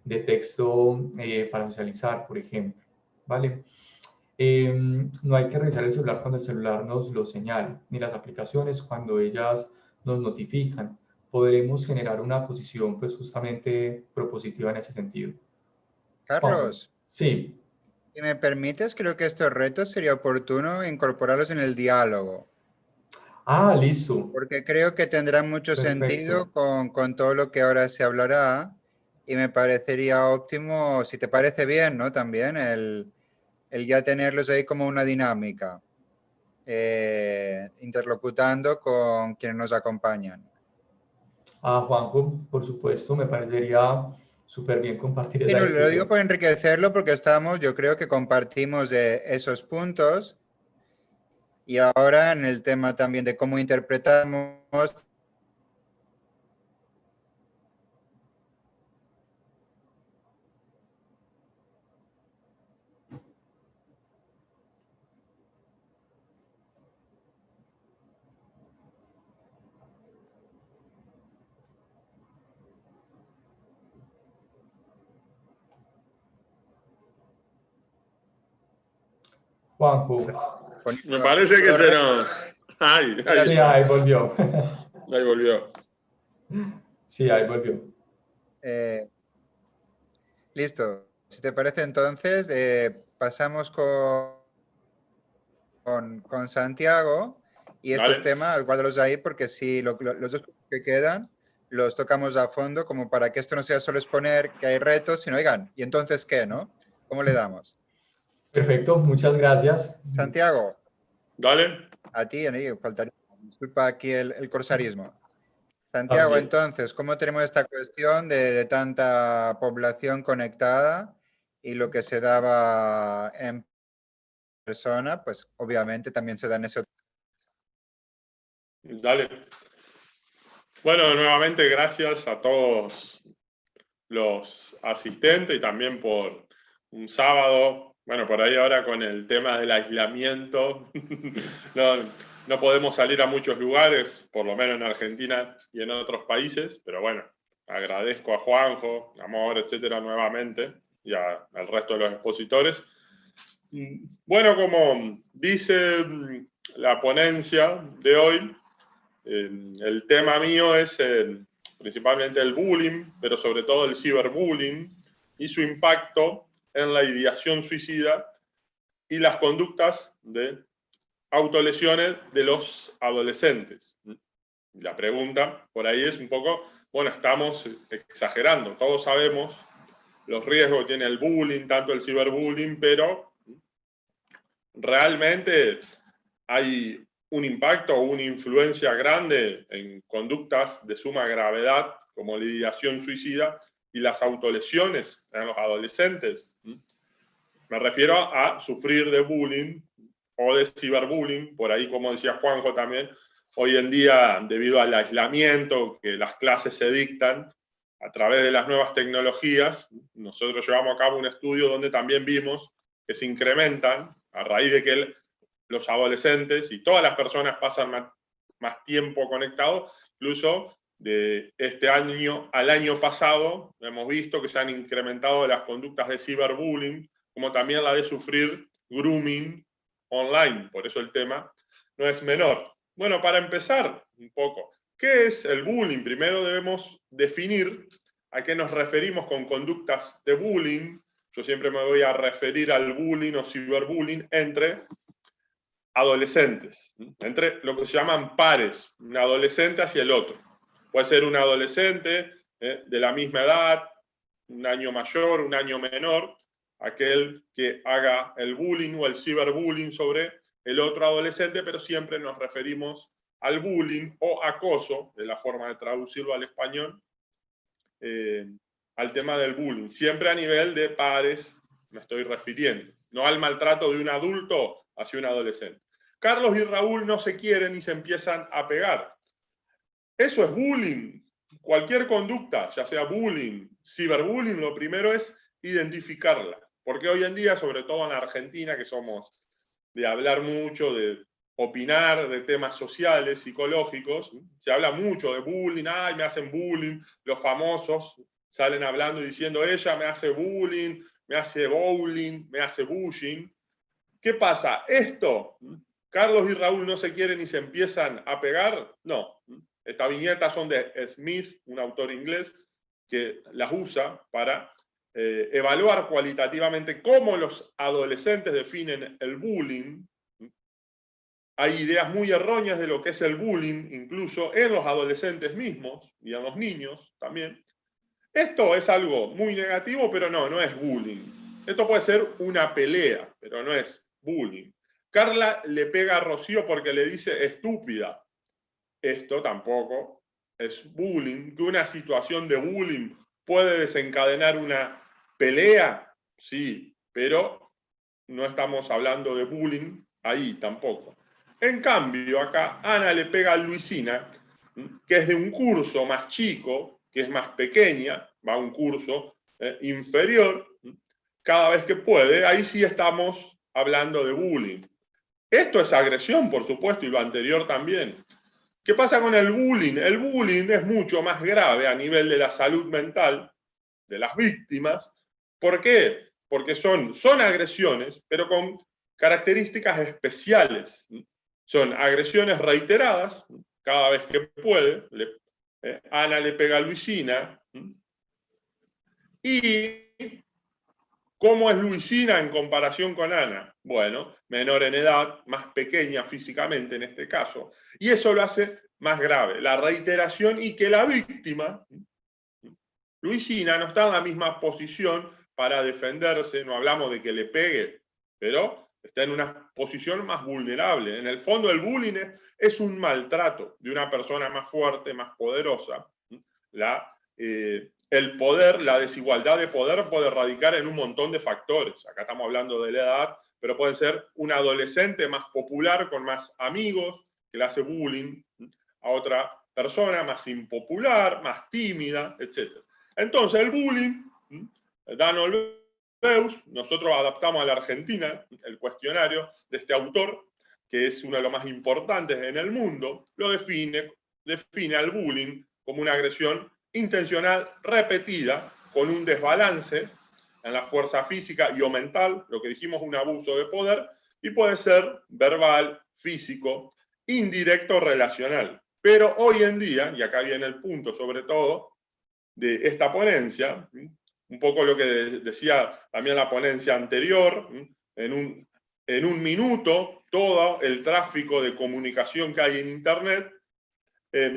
de texto para socializar, por ejemplo, ¿vale? No hay que revisar el celular cuando el celular nos lo señala, ni las aplicaciones cuando ellas nos notifican. Podremos generar una posición pues justamente propositiva en ese sentido. Juanjo. Carlos, Sí. si me permites, creo que estos retos sería oportuno incorporarlos en el diálogo, Ah, listo. porque creo que tendrán mucho Perfecto. sentido con todo lo que ahora se hablará, y me parecería óptimo, si te parece bien, ¿no? También el ya tenerlos ahí como una dinámica, interlocutando con quienes nos acompañan. Ah, Juanjo, por supuesto, me parecería súper bien compartir Sí, esa no, lo digo discusión. por enriquecerlo porque yo creo que compartimos esos puntos, y ahora en el tema también de cómo interpretamos. Juanjo. Me parece que se nos... Ay, Sí, ahí volvió. Ahí volvió. Sí, ahí volvió. Listo. Si te parece, entonces, pasamos con Santiago y estos Dale. temas, guárdalos ahí porque si los dos que quedan los tocamos a fondo como para que esto no sea solo exponer que hay retos, sino, oigan, ¿y entonces qué, no? ¿Cómo le damos? Perfecto, muchas gracias. Santiago, Dale. a ti, faltaría, disculpa aquí el corsarismo. Más Santiago, bien. entonces, ¿cómo tenemos esta cuestión de tanta población conectada y lo que se daba en persona, pues obviamente también se da en ese otro? Dale. Bueno, nuevamente gracias a todos los asistentes y también por un sábado, bueno, por ahí ahora con el tema del aislamiento, no podemos salir a muchos lugares, por lo menos en Argentina y en otros países, pero bueno, agradezco a Juanjo, a Amor, etcétera, nuevamente, y al resto de los expositores. Bueno, como dice la ponencia de hoy, el tema mío es principalmente el bullying, pero sobre todo el ciberbullying y su impacto en la ideación suicida y las conductas de autolesiones de los adolescentes. La pregunta por ahí es un poco, bueno, estamos exagerando, todos sabemos los riesgos que tiene el bullying, tanto el ciberbullying, pero realmente hay un impacto o una influencia grande en conductas de suma gravedad, como la ideación suicida y las autolesiones en los adolescentes. Me refiero a sufrir de bullying o de ciberbullying, por ahí, como decía Juanjo también, hoy en día, debido al aislamiento que las clases se dictan a través de las nuevas tecnologías, nosotros llevamos a cabo un estudio donde también vimos que se incrementan a raíz de que los adolescentes y todas las personas pasan más tiempo conectados, incluso de este año al año pasado hemos visto que se han incrementado las conductas de ciberbullying, como también la de sufrir grooming online, por eso el tema no es menor. Bueno, para empezar un poco, ¿qué es el bullying? Primero debemos definir a qué nos referimos con conductas de bullying. Yo siempre me voy a referir al bullying o ciberbullying entre adolescentes, entre lo que se llaman pares, un adolescente hacia el otro. Puede ser un adolescente de la misma edad, un año mayor, un año menor, aquel que haga el bullying o el ciberbullying sobre el otro adolescente, pero siempre nos referimos al bullying o acoso, de la forma de traducirlo al español, al tema del bullying. Siempre a nivel de pares me estoy refiriendo, no al maltrato de un adulto hacia un adolescente. Carlos y Raúl no se quieren y se empiezan a pegar. Eso es bullying. Cualquier conducta, ya sea bullying, ciberbullying, lo primero es identificarla. Porque hoy en día, sobre todo en Argentina, que somos de hablar mucho, de opinar de temas sociales, psicológicos, se habla mucho de bullying, ay, me hacen bullying, los famosos salen hablando y diciendo, ella me hace bullying, me hace bowling, me hace bullying. ¿Qué pasa? Esto, Carlos y Raúl no se quieren y se empiezan a pegar, no. Estas viñetas son de Smith, un autor inglés, que las usa para evaluar cualitativamente cómo los adolescentes definen el bullying. Hay ideas muy erróneas de lo que es el bullying, incluso en los adolescentes mismos y en los niños también. Esto es algo muy negativo, pero no es bullying. Esto puede ser una pelea, pero no es bullying. Carla le pega a Rocío porque le dice estúpida. Esto tampoco es bullying. Que una situación de bullying puede desencadenar una pelea, sí, pero no estamos hablando de bullying ahí tampoco. En cambio, acá Ana le pega a Luisina, que es de un curso más chico, que es más pequeña, va a un curso inferior, cada vez que puede, ahí sí estamos hablando de bullying. Esto es agresión, por supuesto, y lo anterior también. ¿Qué pasa con el bullying? El bullying es mucho más grave a nivel de la salud mental de las víctimas. ¿Por qué? Porque son agresiones, pero con características especiales. Son agresiones reiteradas, cada vez que puede. Ana le pega a Luisina. ¿Y cómo es Luisina en comparación con Ana? Bueno, menor en edad, más pequeña físicamente en este caso. Y eso lo hace más grave, la reiteración, y que la víctima, Luisina, no está en la misma posición para defenderse. No hablamos de que le pegue, pero está en una posición más vulnerable. En el fondo, el bullying es un maltrato de una persona más fuerte, más poderosa. El poder, la desigualdad de poder puede radicar en un montón de factores. Acá estamos hablando de la edad, pero puede ser un adolescente más popular, con más amigos, que le hace bullying a otra persona más impopular, más tímida, etc. Entonces, el bullying, Dan Olweus, nosotros adaptamos a la Argentina el cuestionario de este autor, que es uno de los más importantes en el mundo, lo define al bullying como una agresión intencional repetida, con un desbalance en la fuerza física y o mental, lo que dijimos, un abuso de poder, y puede ser verbal, físico, indirecto, relacional. Pero hoy en día, y acá viene el punto sobre todo de esta ponencia, un poco lo que decía también la ponencia anterior, en un minuto, todo el tráfico de comunicación que hay en Internet,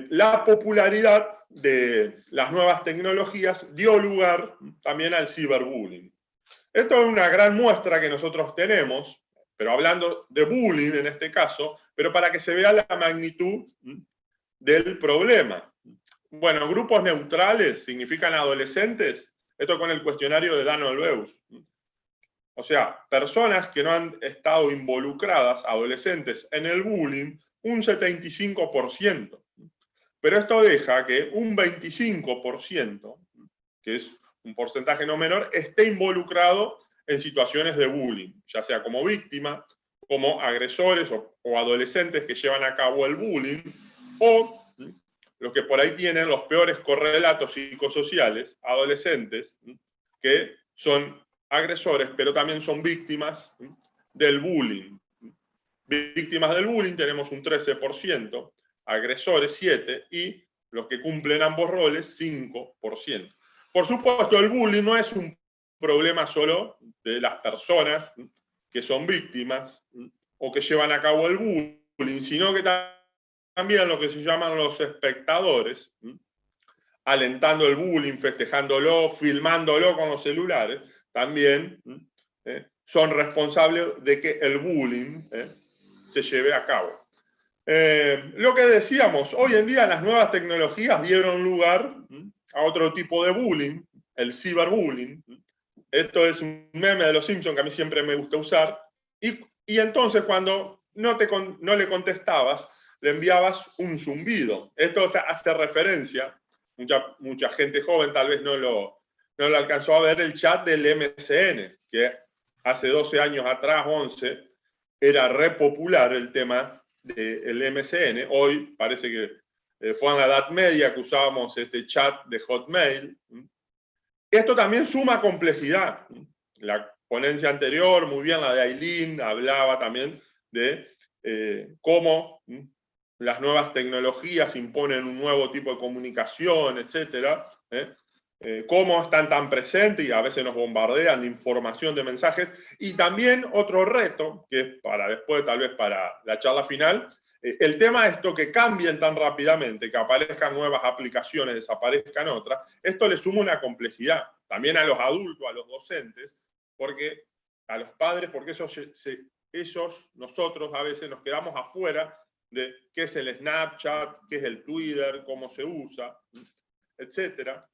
la popularidad de las nuevas tecnologías dio lugar también al ciberbullying. Esto es una gran muestra que nosotros tenemos, pero hablando de bullying en este caso, pero para que se vea la magnitud del problema. Bueno, grupos neutrales significan adolescentes, esto con el cuestionario de Dan Olweus. O sea, personas que no han estado involucradas, adolescentes, en el bullying, un 75%. Pero esto deja que un 25%, que es un porcentaje no menor, esté involucrado en situaciones de bullying, ya sea como víctima, como agresores o adolescentes que llevan a cabo el bullying, o los que por ahí tienen los peores correlatos psicosociales, adolescentes, que son agresores, pero también son víctimas del bullying. Víctimas del bullying tenemos un 13%, agresores 7%, y los que cumplen ambos roles 5%. Por supuesto, el bullying no es un problema solo de las personas que son víctimas o que llevan a cabo el bullying, sino que también lo que se llaman los espectadores, alentando el bullying, festejándolo, filmándolo con los celulares, también son responsables de que el bullying se lleve a cabo. Lo que decíamos, hoy en día las nuevas tecnologías dieron lugar a otro tipo de bullying, el ciberbullying. Esto es un meme de los Simpsons que a mí siempre me gusta usar. Y entonces cuando no le contestabas, le enviabas un zumbido. Esto hace referencia, mucha gente joven tal vez no lo alcanzó a ver, el chat del MSN, que hace 12 años atrás, 11, era re popular el tema del MSN. Hoy parece que fue en la Edad Media que usábamos este chat de Hotmail. Esto también suma complejidad. La ponencia anterior, muy bien, la de Aileen, hablaba también de cómo las nuevas tecnologías imponen un nuevo tipo de comunicación, etc. Cómo están tan presentes y a veces nos bombardean de información, de mensajes. Y también otro reto, que es para después, tal vez para la charla final, el tema de esto que cambien tan rápidamente, que aparezcan nuevas aplicaciones, desaparezcan otras, esto le suma una complejidad también a los adultos, a los docentes, porque a los padres, porque nosotros a veces nos quedamos afuera de qué es el Snapchat, qué es el Twitter, cómo se usa, etcétera.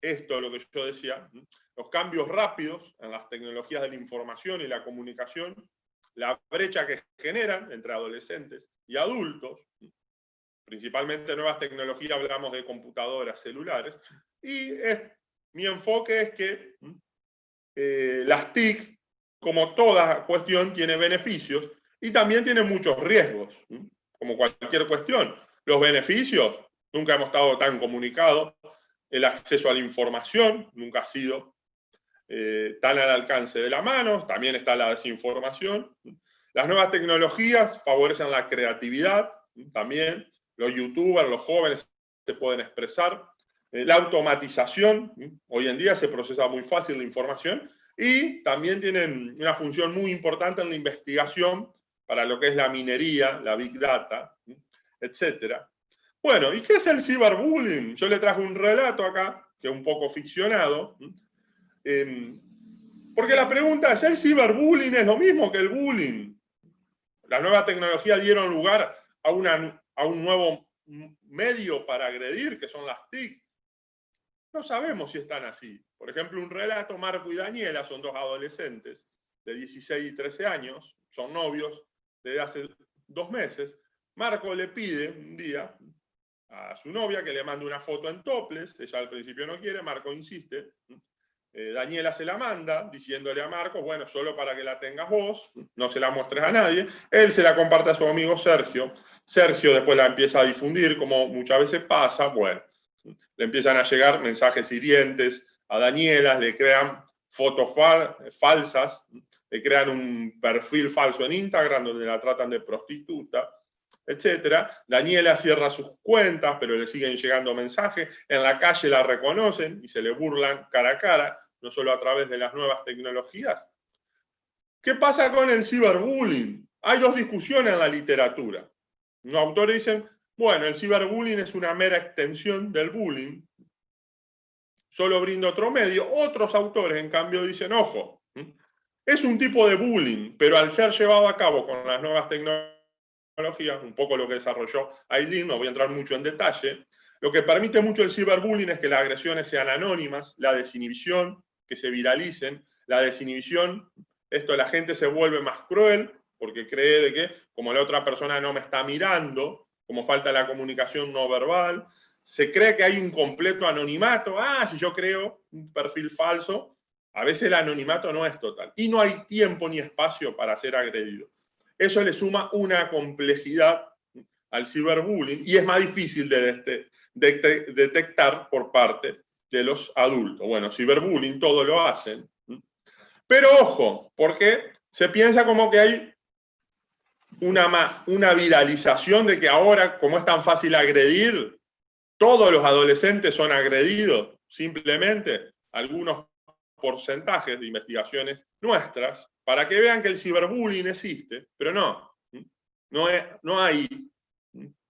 Esto es lo que yo decía, los cambios rápidos en las tecnologías de la información y la comunicación, la brecha que generan entre adolescentes y adultos, principalmente nuevas tecnologías, hablamos de computadoras, celulares, y mi enfoque es que las TIC, como toda cuestión, tiene beneficios y también tiene muchos riesgos, como cualquier cuestión. Los beneficios, nunca hemos estado tan comunicados, el acceso a la información nunca ha sido tan al alcance de la mano, también está la desinformación. Las nuevas tecnologías favorecen la creatividad, también los youtubers, los jóvenes se pueden expresar. La automatización, hoy en día se procesa muy fácil la información, y también tienen una función muy importante en la investigación para lo que es la minería, la big data, etc. Bueno, ¿y qué es el ciberbullying? Yo le traje un relato acá, que es un poco ficcionado, porque la pregunta es, ¿el ciberbullying es lo mismo que el bullying? Las nuevas tecnologías dieron lugar a un nuevo medio para agredir, que son las TIC. No sabemos si están así. Por ejemplo, un relato, Marco y Daniela son dos adolescentes de 16 y 13 años, son novios desde hace 2 meses. Marco le pide un día a su novia que le mande una foto en topless, ella al principio no quiere, Marco insiste. Daniela se la manda, diciéndole a Marco, bueno, solo para que la tengas vos, no se la muestres a nadie. Él se la comparte a su amigo Sergio. Sergio después la empieza a difundir, como muchas veces pasa. Bueno, le empiezan a llegar mensajes hirientes a Daniela, le crean fotos falsas, le crean un perfil falso en Instagram donde la tratan de prostituta, etc. Daniela cierra sus cuentas, pero le siguen llegando mensajes. En la calle la reconocen y se le burlan cara a cara, no solo a través de las nuevas tecnologías. ¿Qué pasa con el ciberbullying? Hay 2 discusiones en la literatura. Unos autores dicen, bueno, el ciberbullying es una mera extensión del bullying, solo brinda otro medio. Otros autores, en cambio, dicen, ojo, es un tipo de bullying, pero al ser llevado a cabo con las nuevas tecnologías, un poco lo que desarrolló Aileen, no voy a entrar mucho en detalle, lo que permite mucho el ciberbullying es que las agresiones sean anónimas, la desinhibición, que se viralicen, la desinhibición, esto la gente se vuelve más cruel, porque cree de que, como la otra persona no me está mirando, como falta la comunicación no verbal, se cree que hay un completo anonimato. Si yo creo un perfil falso, a veces el anonimato no es total. Y no hay tiempo ni espacio para ser agredido. Eso le suma una complejidad al ciberbullying y es más difícil de detectar por parte de los adultos. Bueno, ciberbullying todo lo hacen. Pero ojo, porque se piensa como que hay una viralización de que ahora, como es tan fácil agredir, todos los adolescentes son agredidos. Simplemente algunos porcentajes de investigaciones nuestras, para que vean que el ciberbullying existe, pero no hay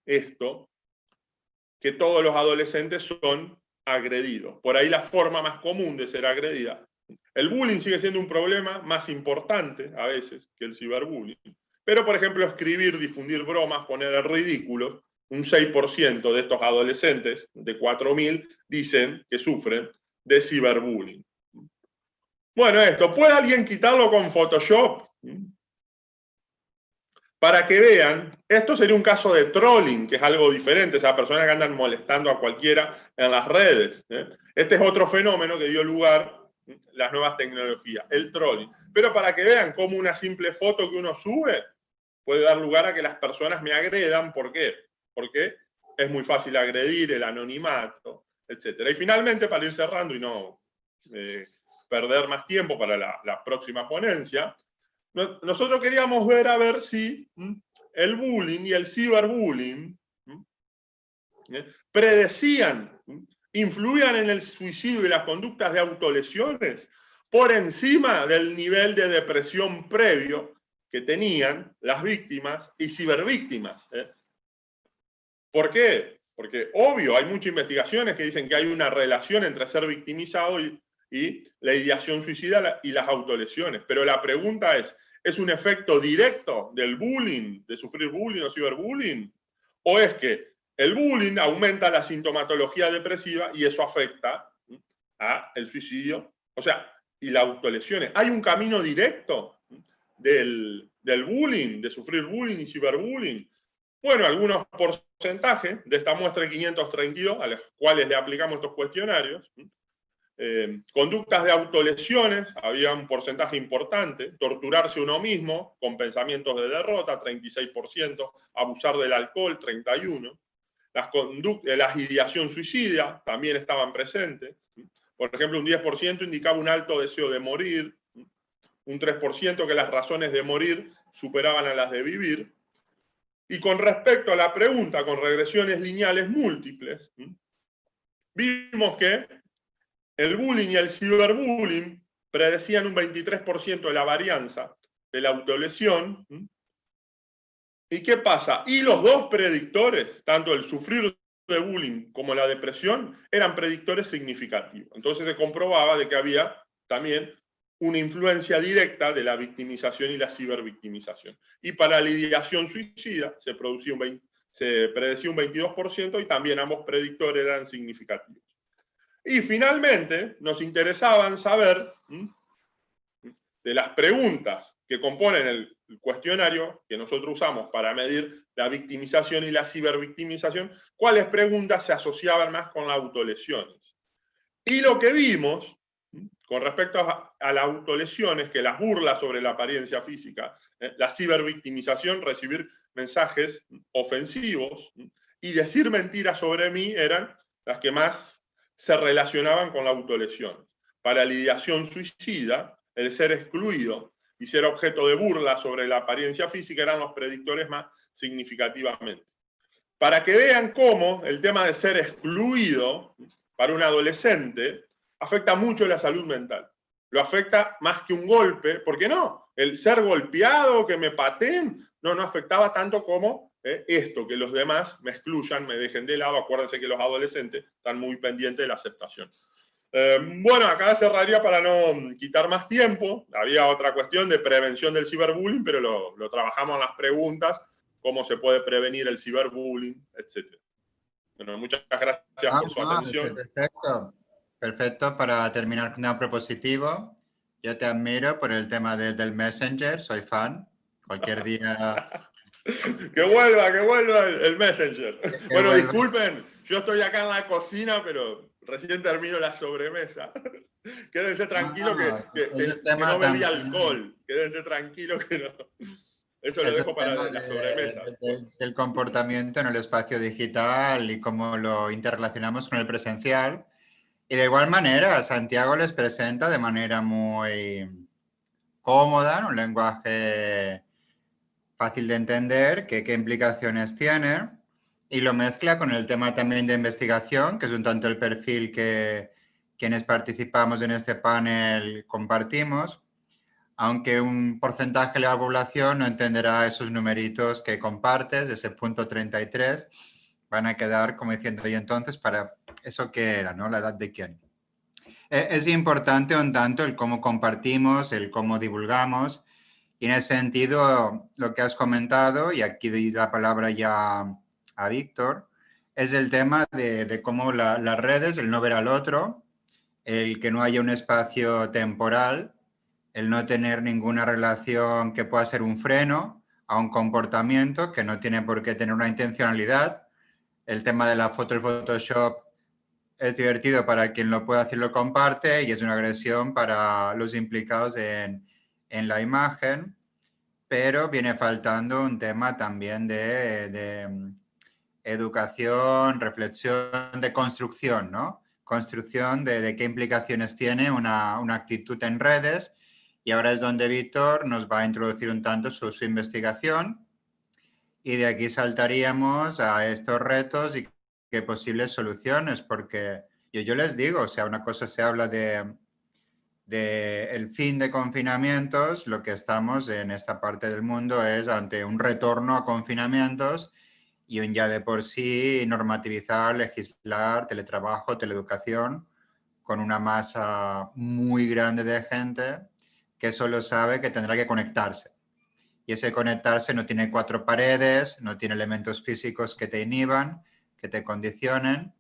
esto, que todos los adolescentes son agredidos. Por ahí la forma más común de ser agredida. El bullying sigue siendo un problema más importante a veces que el ciberbullying. Pero, por ejemplo, escribir, difundir bromas, poner en ridículo, un 6% de estos adolescentes, de 4.000, dicen que sufren de ciberbullying. Bueno, ¿puede alguien quitarlo con Photoshop? Para que vean, esto sería un caso de trolling, que es algo diferente, o sea, personas que andan molestando a cualquiera en las redes. Este es otro fenómeno que dio lugar a las nuevas tecnologías, el trolling. Pero para que vean cómo una simple foto que uno sube puede dar lugar a que las personas me agredan. ¿Por qué? Porque es muy fácil agredir, el anonimato, etc. Y finalmente, para ir cerrando y no perder más tiempo para la próxima ponencia, nosotros queríamos ver a ver si el bullying y el ciberbullying predecían, influían en el suicidio y las conductas de autolesiones por encima del nivel de depresión previo que tenían las víctimas y cibervíctimas. ¿Por qué? Porque, obvio, hay muchas investigaciones que dicen que hay una relación entre ser victimizado y la ideación suicida y las autolesiones. Pero la pregunta ¿es un efecto directo del bullying, de sufrir bullying o ciberbullying? ¿O es que el bullying aumenta la sintomatología depresiva y eso afecta al suicidio? O sea, y las autolesiones. ¿Hay un camino directo del bullying, de sufrir bullying y ciberbullying? Bueno, algunos porcentajes de esta muestra de 532, a los cuales le aplicamos estos cuestionarios. Conductas de autolesiones, había un porcentaje importante. Torturarse uno mismo, con pensamientos de derrota, 36%. Abusar del alcohol, 31%. Las ideación suicida también estaban presentes. Por ejemplo, un 10% indicaba un alto deseo de morir. Un 3% que las razones de morir superaban a las de vivir. Y con respecto a la pregunta con regresiones lineales múltiples, vimos que el bullying y el ciberbullying predecían un 23% de la varianza de la autolesión. ¿Y qué pasa? Y los dos predictores, tanto el sufrir de bullying como la depresión, eran predictores significativos. Entonces se comprobaba de que había también una influencia directa de la victimización y la cibervictimización. Y para la ideación suicida se predecía un 22% y también ambos predictores eran significativos. Y finalmente nos interesaban saber de las preguntas que componen el cuestionario que nosotros usamos para medir la victimización y la cibervictimización, cuáles preguntas se asociaban más con las autolesiones. Y lo que vimos con respecto a las autolesiones, que las burlas sobre la apariencia física, la cibervictimización, recibir mensajes ofensivos y decir mentiras sobre mí eran las que más se relacionaban con la autolesión. Para la ideación suicida, el ser excluido y ser objeto de burla sobre la apariencia física eran los predictores más significativamente. Para que vean cómo el tema de ser excluido para un adolescente afecta mucho la salud mental. Lo afecta más que un golpe, ¿por qué no? El ser golpeado, que me pateen, no afectaba tanto como esto, que los demás me excluyan, me dejen de lado. Acuérdense que los adolescentes están muy pendientes de la aceptación. Bueno, acá cerraría para no quitar más tiempo. Había otra cuestión de prevención del ciberbullying, pero lo trabajamos en las preguntas, cómo se puede prevenir el ciberbullying, etc. Bueno, muchas gracias por su atención. Perfecto. Perfecto, para terminar con un propositivo, yo te admiro por el tema del Messenger, soy fan, cualquier día... que vuelva el Messenger. Bueno, disculpen, yo estoy acá en la cocina, pero recién termino la sobremesa. Quédense tranquilos que no bebí alcohol, quédense tranquilos que no. Eso lo dejo para la sobremesa. Del comportamiento en el espacio digital y cómo lo interrelacionamos con el presencial. Y de igual manera, Santiago les presenta de manera muy cómoda, un lenguaje fácil de entender, qué implicaciones tiene, y lo mezcla con el tema también de investigación, que es un tanto el perfil que quienes participamos en este panel compartimos, aunque un porcentaje de la población no entenderá esos numeritos que compartes, ese punto 33, van a quedar como diciendo, y entonces, ¿para eso qué era, no? ¿La edad de quién? Es importante un tanto el cómo compartimos, el cómo divulgamos, y en ese sentido, lo que has comentado, y aquí doy la palabra ya a Víctor, es el tema de cómo las redes, el no ver al otro, el que no haya un espacio temporal, el no tener ninguna relación que pueda ser un freno a un comportamiento que no tiene por qué tener una intencionalidad. El tema de la foto, el Photoshop, es divertido para quien lo puede hacer, lo comparte, y es una agresión para los implicados en la imagen, pero viene faltando un tema también de educación, reflexión, de construcción, ¿no? Construcción de qué implicaciones tiene una actitud en redes, y ahora es donde Víctor nos va a introducir un tanto su investigación, y de aquí saltaríamos a estos retos y qué posibles soluciones, porque yo les digo, o sea, una cosa se habla de el fin de confinamientos, lo que estamos en esta parte del mundo es ante un retorno a confinamientos y un ya de por sí normativizar, legislar, teletrabajo, teleeducación, con una masa muy grande de gente que solo sabe que tendrá que conectarse. Y ese conectarse no tiene 4 paredes, no tiene elementos físicos que te inhiban, que te condicionen.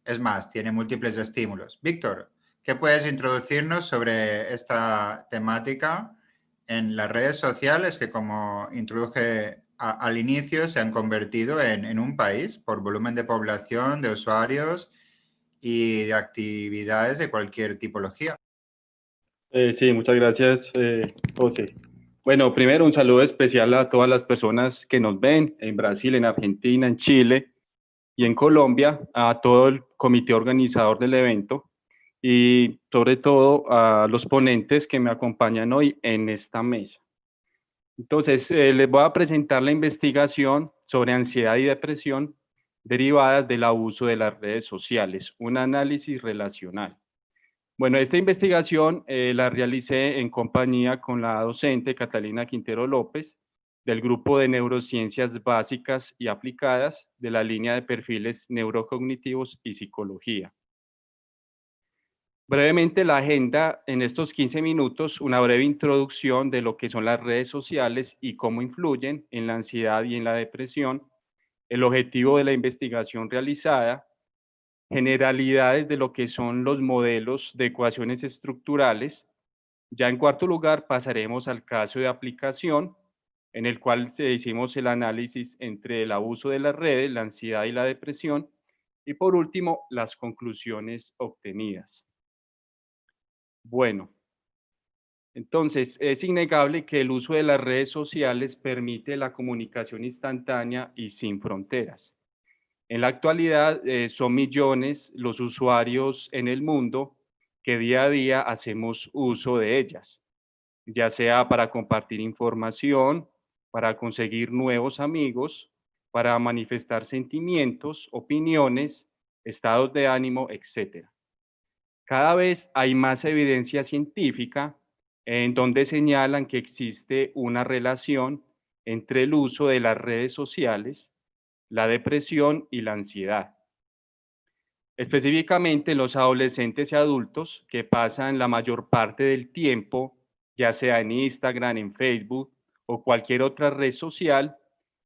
Es más, tiene múltiples estímulos. Víctor, ¿qué puedes introducirnos sobre esta temática en las redes sociales que, como introduje al inicio, se han convertido en un país por volumen de población, de usuarios y de actividades de cualquier tipología? Sí, muchas gracias, José. Bueno, primero un saludo especial a todas las personas que nos ven en Brasil, en Argentina, en Chile y en Colombia, a todo el comité organizador del evento y sobre todo a los ponentes que me acompañan hoy en esta mesa. Entonces, les voy a presentar la investigación sobre ansiedad y depresión derivadas del abuso de las redes sociales, un análisis relacional. Bueno, esta investigación la realicé en compañía con la docente Catalina Quintero López, del Grupo de Neurociencias Básicas y Aplicadas de la línea de perfiles neurocognitivos y psicología. Brevemente la agenda en estos 15 minutos, una breve introducción de lo que son las redes sociales y cómo influyen en la ansiedad y en la depresión, el objetivo de la investigación realizada, generalidades de lo que son los modelos de ecuaciones estructurales. Ya en cuarto lugar pasaremos al caso de aplicación, en el cual hicimos el análisis entre el abuso de las redes, la ansiedad y la depresión, y por último las conclusiones obtenidas. Bueno, entonces es innegable que el uso de las redes sociales permite la comunicación instantánea y sin fronteras. En la actualidad son millones los usuarios en el mundo que día a día hacemos uso de ellas, ya sea para compartir información, para conseguir nuevos amigos, para manifestar sentimientos, opiniones, estados de ánimo, etc. Cada vez hay más evidencia científica en donde señalan que existe una relación entre el uso de las redes sociales, la depresión y la ansiedad. Específicamente los adolescentes y adultos que pasan la mayor parte del tiempo, ya sea en Instagram, en Facebook o cualquier otra red social,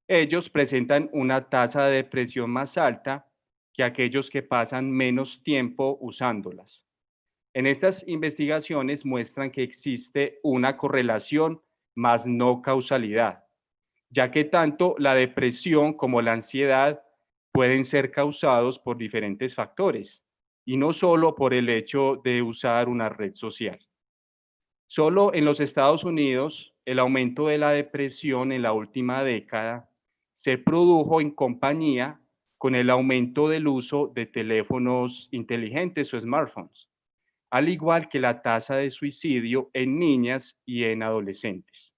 ellos presentan una tasa de depresión más alta que aquellos que pasan menos tiempo usándolas. En estas investigaciones muestran que existe una correlación, más no causalidad, ya que tanto la depresión como la ansiedad pueden ser causados por diferentes factores y no solo por el hecho de usar una red social. Solo en los Estados Unidos, el aumento de la depresión en la última década se produjo en compañía con el aumento del uso de teléfonos inteligentes o smartphones, al igual que la tasa de suicidio en niñas y en adolescentes.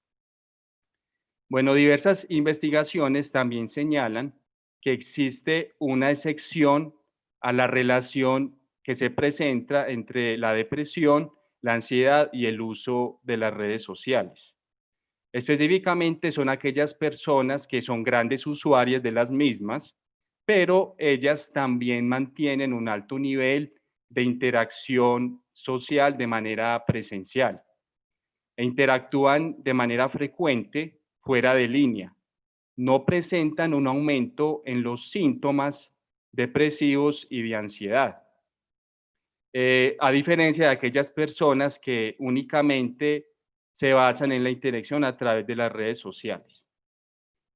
Bueno, diversas investigaciones también señalan que existe una excepción a la relación que se presenta entre la depresión, la ansiedad y el uso de las redes sociales. Específicamente son aquellas personas que son grandes usuarias de las mismas, pero ellas también mantienen un alto nivel de interacción social de manera presencial e interactúan de manera frecuente fuera de línea. No presentan un aumento en los síntomas depresivos y de ansiedad. A diferencia de aquellas personas que únicamente se basan en la interacción a través de las redes sociales.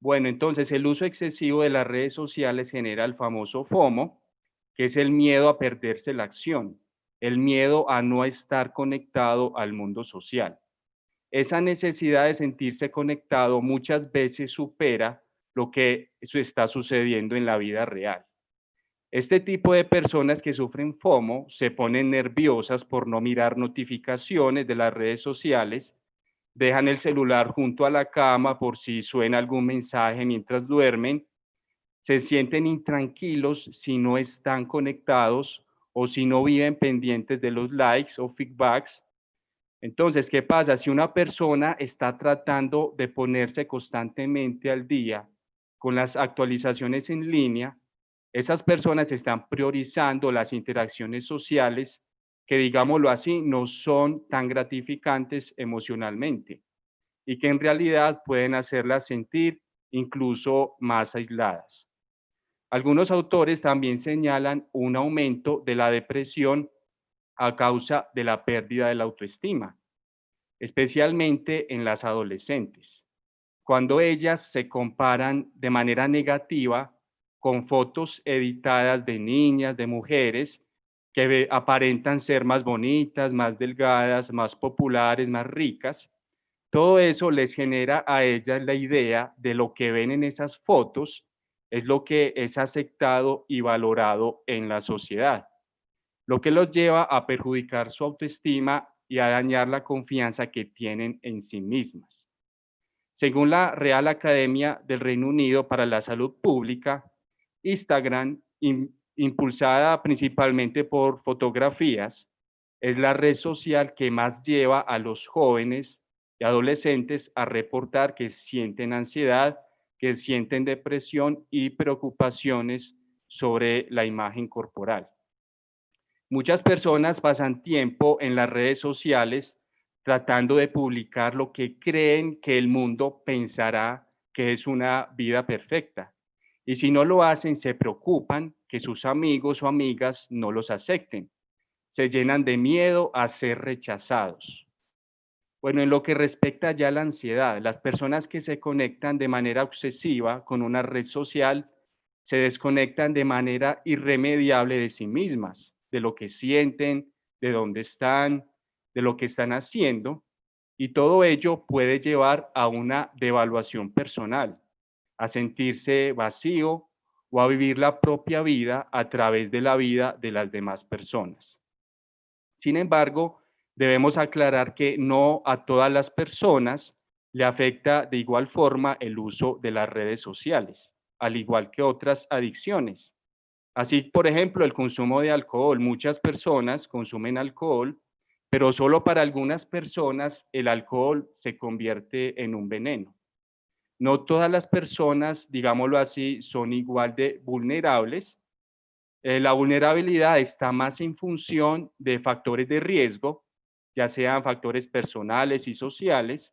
Bueno, entonces el uso excesivo de las redes sociales genera el famoso FOMO, que es el miedo a perderse la acción, el miedo a no estar conectado al mundo social. Esa necesidad de sentirse conectado muchas veces supera lo que está sucediendo en la vida real. Este tipo de personas que sufren FOMO se ponen nerviosas por no mirar notificaciones de las redes sociales, dejan el celular junto a la cama por si suena algún mensaje mientras duermen, se sienten intranquilos si no están conectados o si no viven pendientes de los likes o feedbacks. Entonces, ¿qué pasa? Si una persona está tratando de ponerse constantemente al día con las actualizaciones en línea, esas personas están priorizando las interacciones sociales que, digámoslo así, no son tan gratificantes emocionalmente y que en realidad pueden hacerlas sentir incluso más aisladas. Algunos autores también señalan un aumento de la depresión a causa de la pérdida de la autoestima, especialmente en las adolescentes, cuando ellas se comparan de manera negativa con fotos editadas de niñas, de mujeres, que aparentan ser más bonitas, más delgadas, más populares, más ricas. Todo eso les genera a ellas la idea de lo que ven en esas fotos es lo que es aceptado y valorado en la sociedad, lo que los lleva a perjudicar su autoestima y a dañar la confianza que tienen en sí mismas. Según la Real Academia del Reino Unido para la Salud Pública, Instagram, impulsada principalmente por fotografías, es la red social que más lleva a los jóvenes y adolescentes a reportar que sienten ansiedad, que sienten depresión y preocupaciones sobre la imagen corporal. Muchas personas pasan tiempo en las redes sociales tratando de publicar lo que creen que el mundo pensará que es una vida perfecta. Y si no lo hacen, se preocupan que sus amigos o amigas no los acepten. Se llenan de miedo a ser rechazados. Bueno, en lo que respecta ya a la ansiedad, las personas que se conectan de manera obsesiva con una red social se desconectan de manera irremediable de sí mismas, de lo que sienten, de dónde están, de lo que están haciendo, y todo ello puede llevar a una devaluación personal, a sentirse vacío o a vivir la propia vida a través de la vida de las demás personas. Sin embargo, debemos aclarar que no a todas las personas le afecta de igual forma el uso de las redes sociales, al igual que otras adicciones. Así, por ejemplo, el consumo de alcohol. Muchas personas consumen alcohol, pero solo para algunas personas el alcohol se convierte en un veneno. No todas las personas, digámoslo así, son igual de vulnerables. La vulnerabilidad está más en función de factores de riesgo, ya sean factores personales y sociales,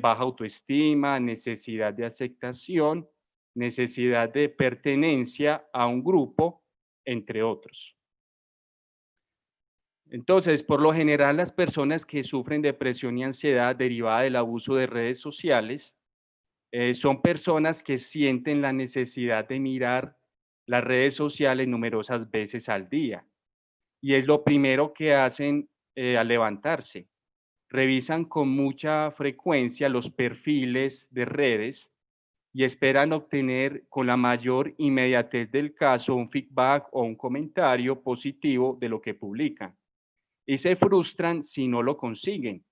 baja autoestima, necesidad de aceptación, necesidad de pertenencia a un grupo, entre otros. Entonces, por lo general, las personas que sufren depresión y ansiedad derivada del abuso de redes sociales son personas que sienten la necesidad de mirar las redes sociales numerosas veces al día. Y es lo primero que hacen al levantarse. Revisan con mucha frecuencia los perfiles de redes y esperan obtener con la mayor inmediatez del caso un feedback o un comentario positivo de lo que publican. Y se frustran si no lo consiguen.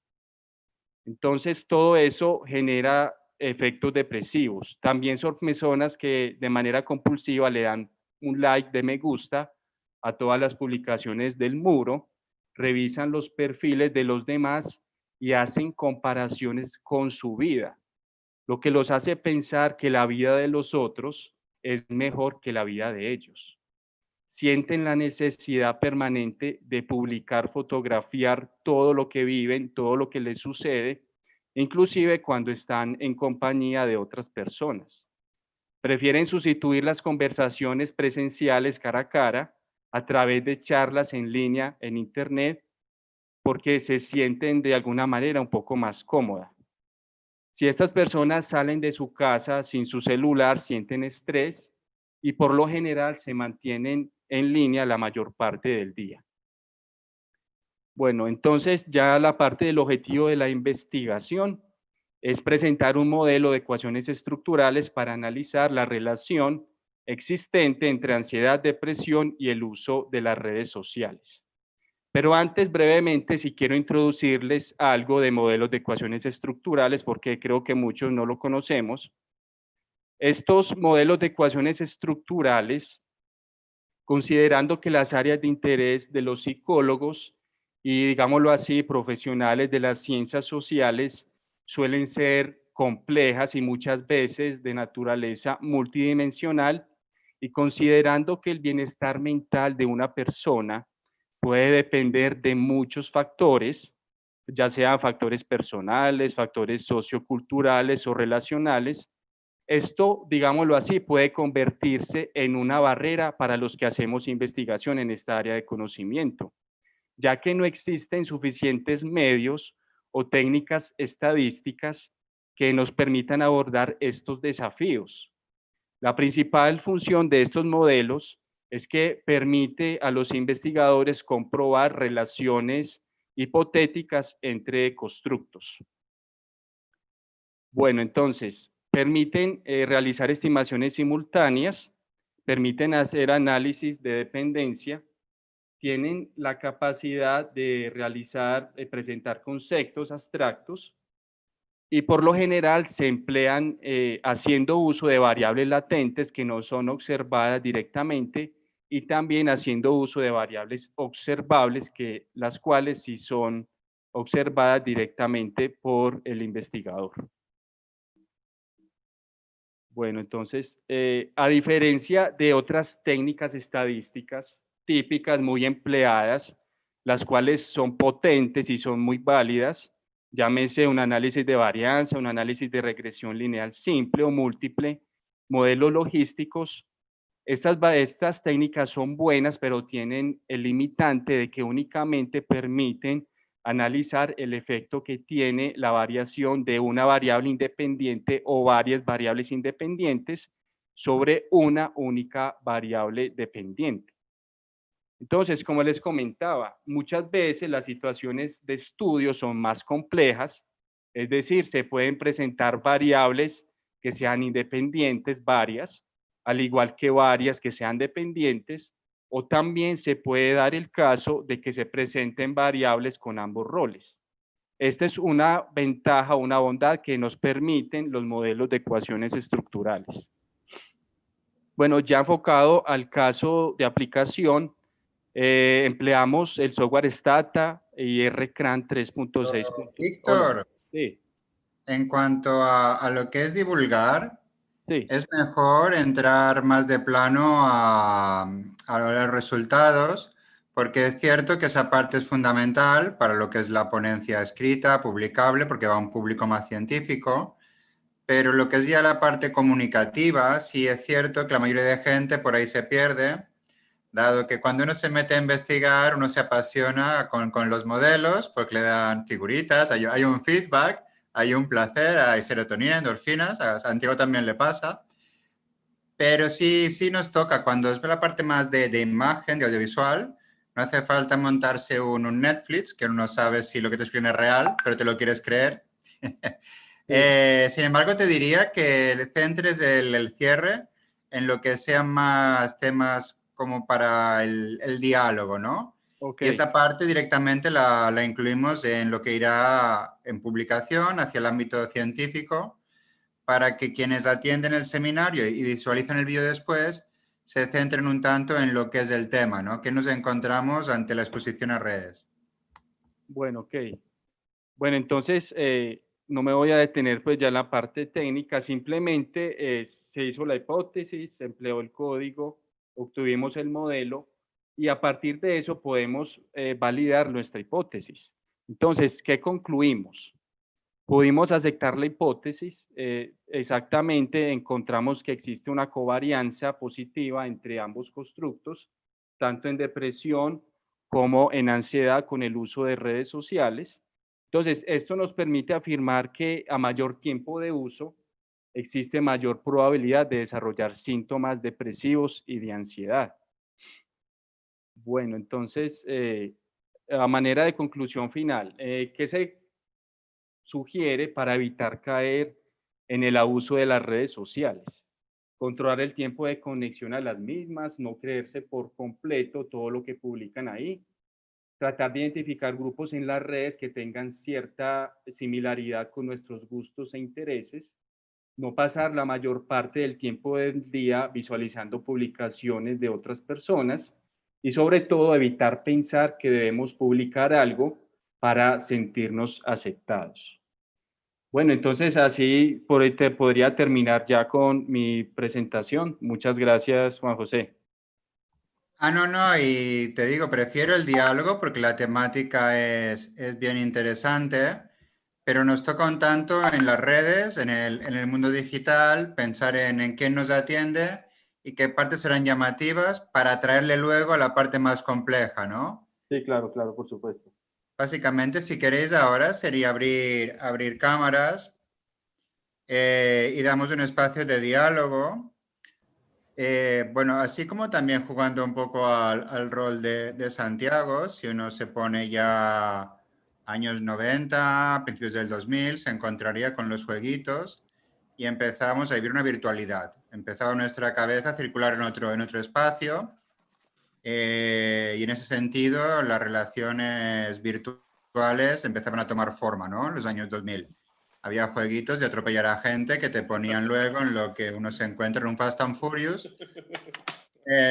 Entonces, todo eso genera efectos depresivos. También son personas que de manera compulsiva le dan un like de me gusta a todas las publicaciones del muro, revisan los perfiles de los demás y hacen comparaciones con su vida, lo que los hace pensar que la vida de los otros es mejor que la vida de ellos. Sienten la necesidad permanente de publicar, fotografiar todo lo que viven, todo lo que les sucede, inclusive cuando están en compañía de otras personas. Prefieren sustituir las conversaciones presenciales cara a cara a través de charlas en línea en Internet porque se sienten de alguna manera un poco más cómodas. Si estas personas salen de su casa sin su celular, sienten estrés y por lo general se mantienen en línea la mayor parte del día. Bueno, entonces ya la parte del objetivo de la investigación es presentar un modelo de ecuaciones estructurales para analizar la relación existente entre ansiedad, depresión y el uso de las redes sociales. Pero antes, brevemente, si quiero introducirles algo de modelos de ecuaciones estructurales, porque creo que muchos no lo conocemos. Estos modelos de ecuaciones estructurales, considerando que las áreas de interés de los psicólogos y, digámoslo así, profesionales de las ciencias sociales suelen ser complejas y muchas veces de naturaleza multidimensional, y considerando que el bienestar mental de una persona puede depender de muchos factores, ya sean factores personales, factores socioculturales o relacionales. Esto, digámoslo así, puede convertirse en una barrera para los que hacemos investigación en esta área de conocimiento, ya que no existen suficientes medios o técnicas estadísticas que nos permitan abordar estos desafíos. La principal función de estos modelos es que permite a los investigadores comprobar relaciones hipotéticas entre constructos. Bueno, entonces, permiten realizar estimaciones simultáneas, permiten hacer análisis de dependencia, tienen la capacidad de realizar, presentar conceptos abstractos, y por lo general se emplean haciendo uso de variables latentes que no son observadas directamente y también haciendo uso de variables observables, las cuales sí son observadas directamente por el investigador. Bueno, entonces, a diferencia de otras técnicas estadísticas típicas muy empleadas, las cuales son potentes y son muy válidas, llámese un análisis de varianza, un análisis de regresión lineal simple o múltiple, modelos logísticos, estas técnicas son buenas, pero tienen el limitante de que únicamente permiten analizar el efecto que tiene la variación de una variable independiente o varias variables independientes sobre una única variable dependiente. Entonces, como les comentaba, muchas veces las situaciones de estudio son más complejas, es decir, se pueden presentar variables que sean independientes, varias, al igual que varias que sean dependientes, o también se puede dar el caso de que se presenten variables con ambos roles. Esta es una ventaja, una bondad que nos permiten los modelos de ecuaciones estructurales. Bueno, ya enfocado al caso de aplicación, empleamos el software Stata y RCRAN 3.6. Víctor, Sí, en cuanto a lo que es divulgar, sí, es mejor entrar más de plano a los resultados, porque es cierto que esa parte es fundamental para lo que es la ponencia escrita, publicable, porque va a un público más científico, pero lo que es ya la parte comunicativa, sí es cierto que la mayoría de gente por ahí se pierde, dado que cuando uno se mete a investigar, uno se apasiona con los modelos, porque le dan figuritas, hay un feedback, hay un placer, hay serotonina, endorfinas, a Santiago también le pasa. Pero sí nos toca, cuando es la parte más de imagen, de audiovisual, no hace falta montarse un Netflix, que uno no sabe si lo que te escriben es real, pero te lo quieres creer. Sin embargo, te diría que centres el cierre en lo que sean más temas como para el diálogo, ¿no? ok. Y esa parte directamente la incluimos en lo que irá en publicación hacia el ámbito científico, para que quienes atienden el seminario y visualizan el vídeo después se centren un tanto en lo que es el tema, ¿no? ¿Qué nos encontramos ante la exposición a redes? Bueno, ok. Bueno, entonces no me voy a detener pues ya en la parte técnica, simplemente se hizo la hipótesis, se empleó el código, obtuvimos el modelo y a partir de eso podemos validar nuestra hipótesis. Entonces, ¿qué concluimos? Pudimos aceptar la hipótesis, exactamente encontramos que existe una covarianza positiva entre ambos constructos, tanto en depresión como en ansiedad con el uso de redes sociales. Entonces, esto nos permite afirmar que a mayor tiempo de uso existe mayor probabilidad de desarrollar síntomas depresivos y de ansiedad. Bueno, entonces, a manera de conclusión final, ¿qué se sugiere para evitar caer en el abuso de las redes sociales? Controlar el tiempo de conexión a las mismas, no creerse por completo todo lo que publican ahí, tratar de identificar grupos en las redes que tengan cierta similaridad con nuestros gustos e intereses, no pasar la mayor parte del tiempo del día visualizando publicaciones de otras personas y sobre todo evitar pensar que debemos publicar algo para sentirnos aceptados. Bueno, entonces así por hoy te podría terminar ya con mi presentación. Muchas gracias, Juan José. No, y te digo, prefiero el diálogo porque la temática es bien interesante, pero nos toca un tanto en las redes, en el mundo digital, pensar en quién nos atiende y qué partes serán llamativas para traerle luego a la parte más compleja, ¿no? Sí, claro, claro, por supuesto. Básicamente, si queréis ahora, sería abrir cámaras y damos un espacio de diálogo. Bueno, así como también jugando un poco al rol de Santiago, si uno se pone ya años 90, principios del 2000, se encontraría con los jueguitos y empezamos a vivir una virtualidad. Empezaba nuestra cabeza a circular en otro espacio y en ese sentido las relaciones virtuales empezaban a tomar forma, ¿no? En los años 2000. había jueguitos de atropellar a gente que te ponían luego en lo que uno se encuentra en un Fast and Furious.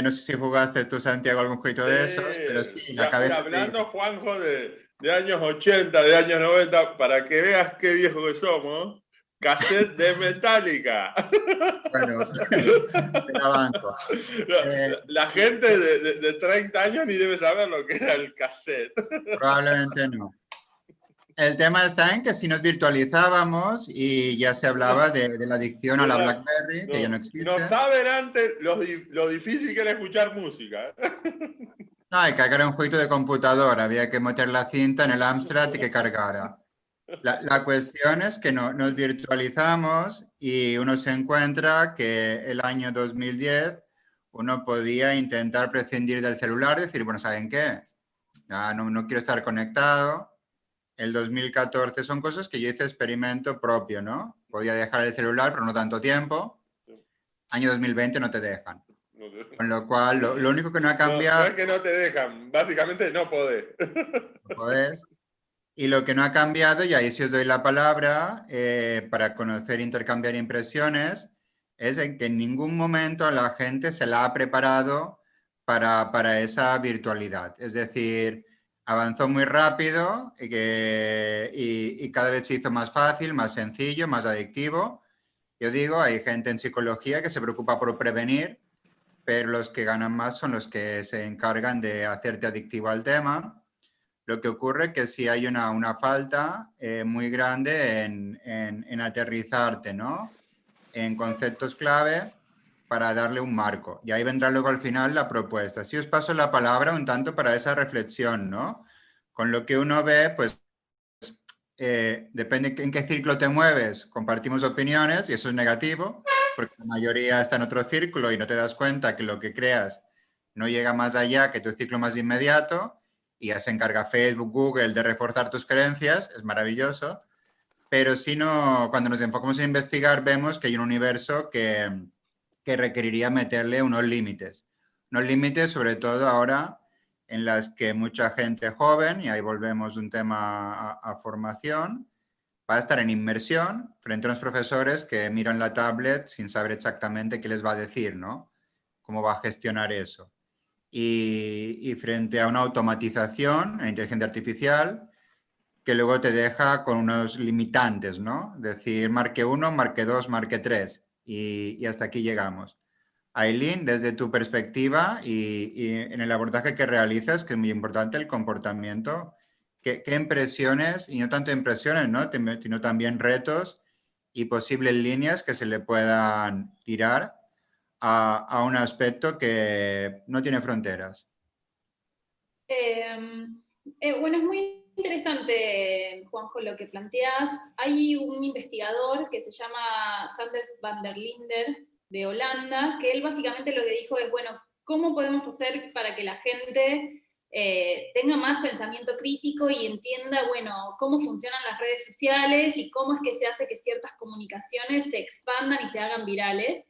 No sé si jugaste tú, Santiago, algún jueguito de esos, pero sí, la Y cabeza... hablando, Juanjo, de años 80, de años 90, para que veas qué viejo que somos, cassette de Metallica. Bueno, te la banco. La gente de 30 años ni debe saber lo que era el cassette. Probablemente no. El tema está en que si nos virtualizábamos y ya se hablaba de la adicción a la BlackBerry, que ya no existe. No saben antes lo difícil que era escuchar música. No, hay que cargar un jueguito de computadora, había que meter la cinta en el Amstrad y que cargara. La cuestión es que nos virtualizamos y uno se encuentra que el año 2010 uno podía intentar prescindir del celular, decir, bueno, ¿saben qué? Ya no quiero estar conectado. El 2014 son cosas que yo hice experimento propio, ¿no? Podía dejar el celular, pero no tanto tiempo. Año 2020 no te dejan. Con lo cual, lo único que no ha cambiado... No es que no te dejan, básicamente no podés. No podés. Y lo que no ha cambiado, y ahí sí os doy la palabra, para conocer e intercambiar impresiones, es en que en ningún momento a la gente se la ha preparado para esa virtualidad. Es decir, avanzó muy rápido y cada vez se hizo más fácil, más sencillo, más adictivo. Yo digo, hay gente en psicología que se preocupa por prevenir, pero los que ganan más son los que se encargan de hacerte adictivo al tema. Lo que ocurre es que sí hay una falta muy grande en aterrizarte, ¿no? En conceptos clave para darle un marco. Y ahí vendrá luego al final la propuesta. Si os paso la palabra un tanto para esa reflexión, ¿no? Con lo que uno ve, pues depende en qué círculo te mueves, compartimos opiniones y eso es negativo, porque la mayoría está en otro círculo y no te das cuenta que lo que creas no llega más allá que tu ciclo más inmediato y ya se encarga Facebook, Google de reforzar tus creencias, es maravilloso, pero si no, cuando nos enfocamos en investigar vemos que hay un universo que requeriría meterle unos límites sobre todo ahora en las que mucha gente joven, y ahí volvemos un tema a formación, va a estar en inmersión frente a unos profesores que miran la tablet sin saber exactamente qué les va a decir, ¿no? Cómo va a gestionar eso. Y frente a una automatización, a inteligencia artificial, que luego te deja con unos limitantes, ¿no? Es decir, marque 1, marque 2, marque 3 y hasta aquí llegamos. Aileen, desde tu perspectiva y en el abordaje que realizas, que es muy importante el comportamiento, ¿qué impresiones, y no tanto impresiones, ¿no? Sino también retos y posibles líneas que se le puedan tirar a un aspecto que no tiene fronteras? Bueno, es muy interesante, Juanjo, lo que planteas. Hay un investigador que se llama Sanders van der Linden, de Holanda, que él básicamente lo que dijo es, bueno, ¿cómo podemos hacer para que la gente tenga más pensamiento crítico y entienda, bueno, cómo funcionan las redes sociales y cómo es que se hace que ciertas comunicaciones se expandan y se hagan virales?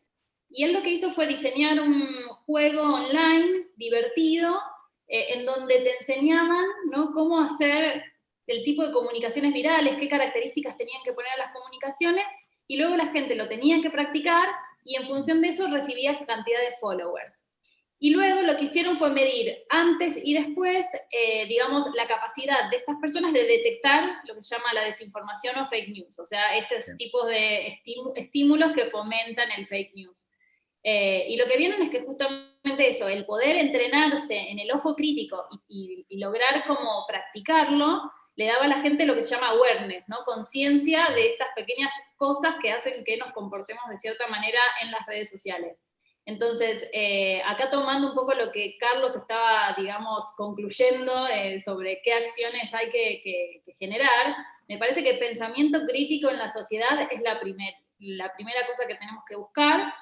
Y él lo que hizo fue diseñar un juego online divertido, en donde te enseñaban, ¿no?, cómo hacer el tipo de comunicaciones virales, qué características tenían que poner a las comunicaciones, y luego la gente lo tenía que practicar, y en función de eso recibía cantidad de followers. Y luego lo que hicieron fue medir antes y después, digamos, la capacidad de estas personas de detectar lo que se llama la desinformación o fake news, o sea, estos tipos de estímulos que fomentan el fake news. Y lo que vieron es que justamente eso, el poder entrenarse en el ojo crítico y lograr como practicarlo, le daba a la gente lo que se llama awareness, ¿no? Conciencia de estas pequeñas cosas que hacen que nos comportemos de cierta manera en las redes sociales. Entonces, acá tomando un poco lo que Carlos estaba, digamos, concluyendo sobre qué acciones hay que generar, me parece que pensamiento crítico en la sociedad es la primera cosa que tenemos que buscar.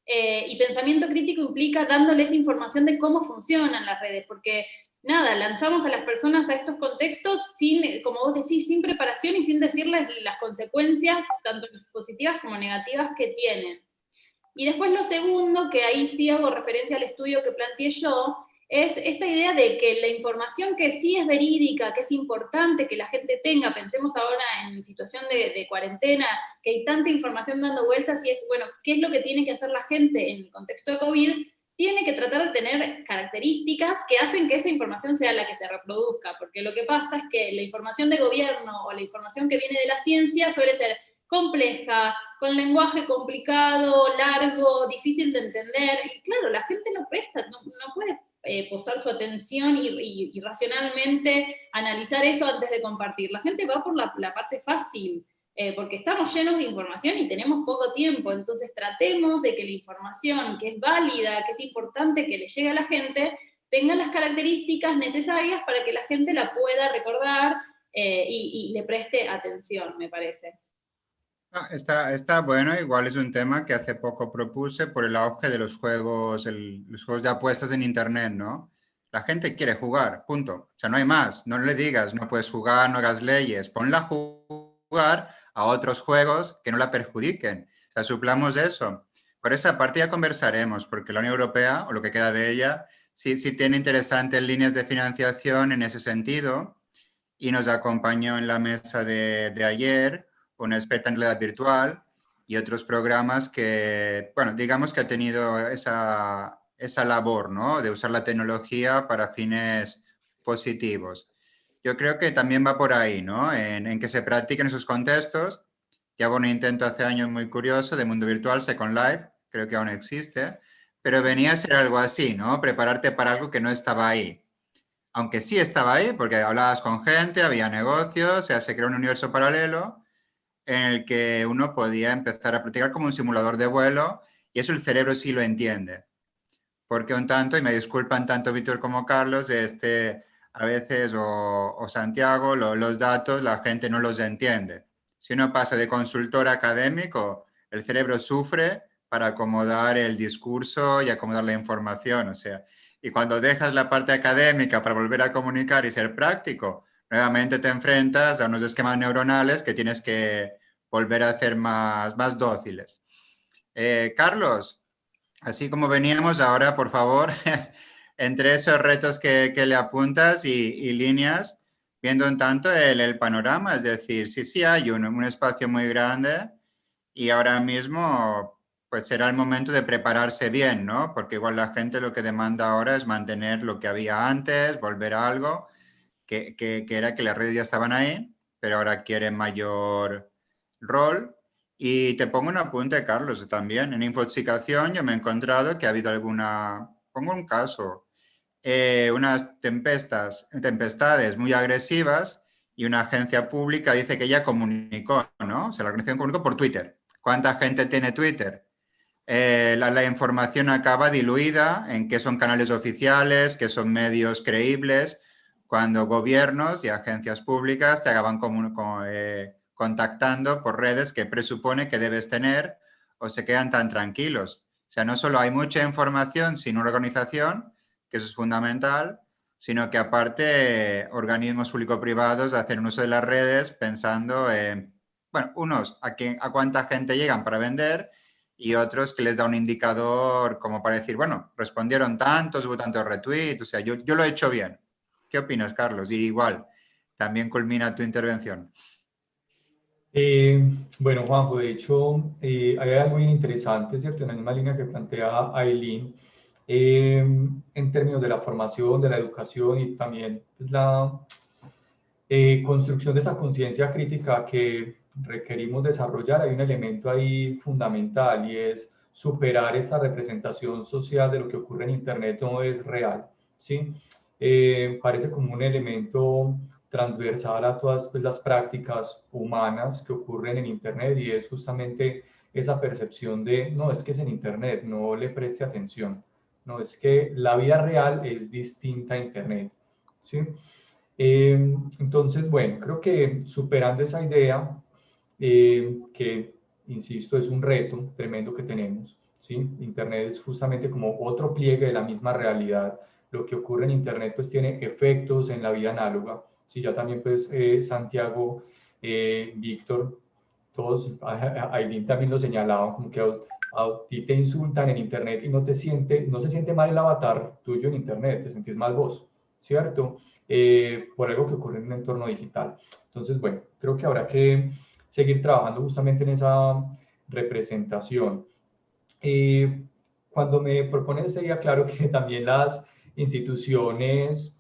Y pensamiento crítico implica dándoles información de cómo funcionan las redes, porque nada, lanzamos a las personas a estos contextos sin, como vos decís, sin preparación y sin decirles las consecuencias, tanto positivas como negativas, que tienen. Y después lo segundo, que ahí sí hago referencia al estudio que planteé yo, es esta idea de que la información que sí es verídica, que es importante que la gente tenga, pensemos ahora en situación de cuarentena, que hay tanta información dando vueltas y es, bueno, ¿qué es lo que tiene que hacer la gente en el contexto de COVID? Tiene que tratar de tener características que hacen que esa información sea la que se reproduzca, porque lo que pasa es que la información de gobierno o la información que viene de la ciencia suele ser compleja, con lenguaje complicado, largo, difícil de entender, y claro, la gente no presta, no puede posar su atención y racionalmente analizar eso antes de compartir. La gente va por la parte fácil, porque estamos llenos de información y tenemos poco tiempo, entonces tratemos de que la información que es válida, que es importante que le llegue a la gente, tenga las características necesarias para que la gente la pueda recordar y le preste atención, me parece. Está bueno, igual es un tema que hace poco propuse por el auge de los juegos de apuestas en Internet, ¿no? La gente quiere jugar, punto. O sea, no hay más. No le digas, no puedes jugar, no hagas leyes. Ponla a jugar a otros juegos que no la perjudiquen. O sea, suplamos eso. Por esa parte ya conversaremos, porque la Unión Europea, o lo que queda de ella, sí tiene interesantes líneas de financiación en ese sentido, y nos acompañó en la mesa de ayer una experta en realidad virtual y otros programas que, bueno, digamos que ha tenido esa labor, ¿no? De usar la tecnología para fines positivos. Yo creo que también va por ahí, ¿no? En que se practiquen esos contextos. Ya hubo un intento hace años muy curioso de mundo virtual, Second Life, creo que aún existe, pero venía a ser algo así, ¿no? Prepararte para algo que no estaba ahí. Aunque sí estaba ahí, porque hablabas con gente, había negocios, o sea, se creó un universo paralelo en el que uno podía empezar a practicar como un simulador de vuelo, y eso el cerebro sí lo entiende. Porque un tanto, y me disculpan tanto Víctor como Carlos, a veces, o Santiago, los datos la gente no los entiende. Si uno pasa de consultor académico, el cerebro sufre para acomodar el discurso y acomodar la información. O sea, y cuando dejas la parte académica para volver a comunicar y ser práctico, nuevamente te enfrentas a unos esquemas neuronales que tienes que volver a hacer más dóciles. Carlos, así como veníamos ahora, por favor, entre esos retos que le apuntas y líneas, viendo un tanto el panorama, es decir, sí hay un espacio muy grande y ahora mismo pues será el momento de prepararse bien, ¿no? Porque igual la gente lo que demanda ahora es mantener lo que había antes, volver a algo, que era que las redes ya estaban ahí, pero ahora quieren mayor rol. Y te pongo un apunte, Carlos, también. En infoxicación yo me he encontrado que ha habido pongo un caso, unas tempestades muy agresivas y una agencia pública dice que ella comunicó, ¿no? O sea, la organización comunicó por Twitter. ¿Cuánta gente tiene Twitter? La información acaba diluida en qué son canales oficiales, qué son medios creíbles, cuando gobiernos y agencias públicas te acaban contactando por redes que presupone que debes tener o se quedan tan tranquilos. O sea, no solo hay mucha información sin una organización, que eso es fundamental, sino que aparte organismos público-privados hacen uso de las redes pensando en, bueno, unos a cuánta gente llegan para vender y otros que les da un indicador como para decir, bueno, respondieron tantos, hubo tantos retweets, o sea, yo lo he hecho bien. ¿Qué opinas, Carlos? Y igual, también culmina tu intervención. Bueno, Juanjo, de hecho, hay algo bien interesante, ¿cierto? En la misma línea que plantea Aileen, en términos de la formación, de la educación y también pues, la construcción de esa conciencia crítica que requerimos desarrollar, hay un elemento ahí fundamental y es superar esta representación social de lo que ocurre en Internet no es real, ¿sí? Parece como un elemento transversal a todas pues, las prácticas humanas que ocurren en Internet y es justamente esa percepción de, no, es que es en Internet, no le preste atención, no, es que la vida real es distinta a Internet, ¿sí? Entonces, bueno, creo que superando esa idea, que, insisto, es un reto tremendo que tenemos, ¿sí? Internet es justamente como otro pliegue de la misma realidad. Lo que ocurre en Internet pues tiene efectos en la vida análoga, ¿sí? Ya también pues Santiago, Víctor, todos, Aileen también lo señalaban, como que a ti te insultan en internet y no se siente mal el avatar tuyo en internet, te sentís mal vos, ¿cierto? Por algo que ocurre en un entorno digital. Entonces, bueno, creo que habrá que seguir trabajando justamente en esa representación. Cuando me propones este día, claro que también las instituciones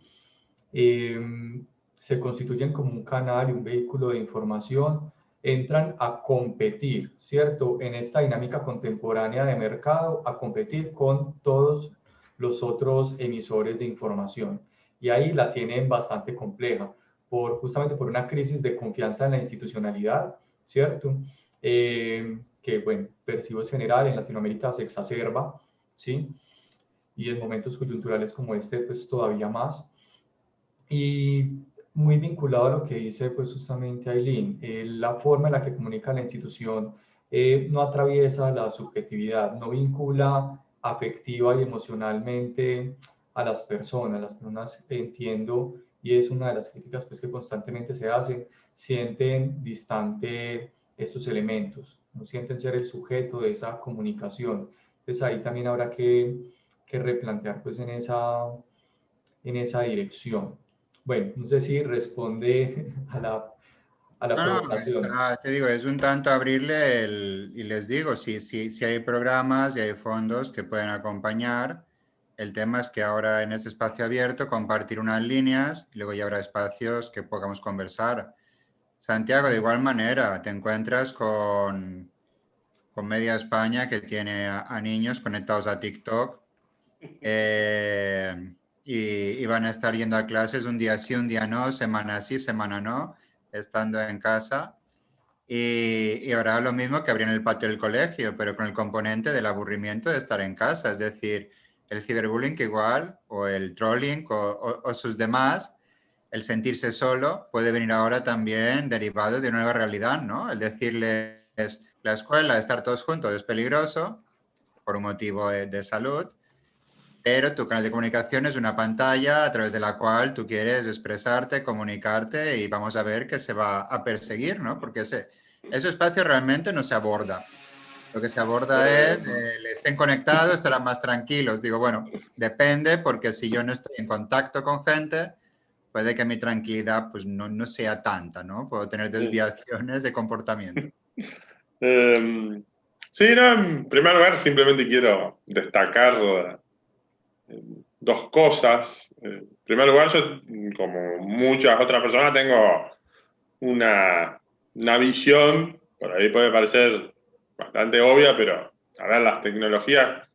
se constituyen como un canal y un vehículo de información, entran a competir, ¿cierto? En esta dinámica contemporánea de mercado, a competir con todos los otros emisores de información. Y ahí la tienen bastante compleja, justamente por una crisis de confianza en la institucionalidad, ¿cierto? Que, bueno, percibo es general, en Latinoamérica se exacerba, ¿sí? Y en momentos coyunturales como este, pues todavía más. Y muy vinculado a lo que dice pues justamente Aileen, la forma en la que comunica la institución no atraviesa la subjetividad, no vincula afectiva y emocionalmente a las personas entiendo, y es una de las críticas pues que constantemente se hacen, sienten distante estos elementos, no sienten ser el sujeto de esa comunicación. Entonces ahí también habrá que replantear pues en esa dirección. Bueno, no sé si responde a la No, provocación. te digo, es un tanto abrirle y les digo, si hay programas y hay fondos que pueden acompañar. El tema es que ahora en ese espacio abierto compartir unas líneas y luego ya habrá espacios que podamos conversar. Santiago, de igual manera, te encuentras con Media España que tiene a niños conectados a TikTok y van a estar yendo a clases un día sí, un día no, semana sí, semana no, estando en casa. Y ahora lo mismo que habría en el patio del colegio, pero con el componente del aburrimiento de estar en casa. Es decir, el ciberbullying que igual, o el trolling, o sus demás, el sentirse solo puede venir ahora también derivado de una nueva realidad, ¿no? El decirles, la escuela, estar todos juntos es peligroso por un motivo de salud, pero tu canal de comunicación es una pantalla a través de la cual tú quieres expresarte, comunicarte y vamos a ver qué se va a perseguir, ¿no? Porque ese espacio realmente no se aborda. Lo que se aborda es, estén conectados, estarán más tranquilos. Digo, bueno, depende, porque si yo no estoy en contacto con gente, puede que mi tranquilidad pues no sea tanta, ¿no? Puedo tener desviaciones de comportamiento. Sí, no, en primer lugar simplemente quiero destacar dos cosas. En primer lugar, yo, como muchas otras personas, tengo una visión, por ahí puede parecer bastante obvia, pero a ver, las tecnologías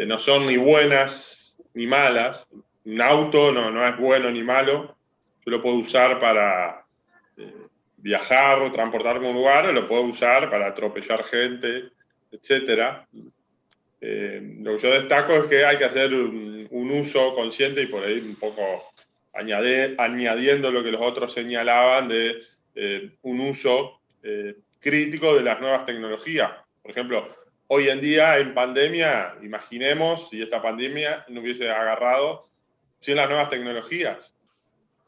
no son ni buenas ni malas. Un auto no es bueno ni malo. Yo lo puedo usar para viajar o transportarme a un lugar, o lo puedo usar para atropellar gente, etc. Lo que yo destaco es que hay que hacer un uso consciente y por ahí un poco añadiendo lo que los otros señalaban de un uso crítico de las nuevas tecnologías. Por ejemplo, hoy en día en pandemia, imaginemos si esta pandemia no hubiese agarrado sin las nuevas tecnologías.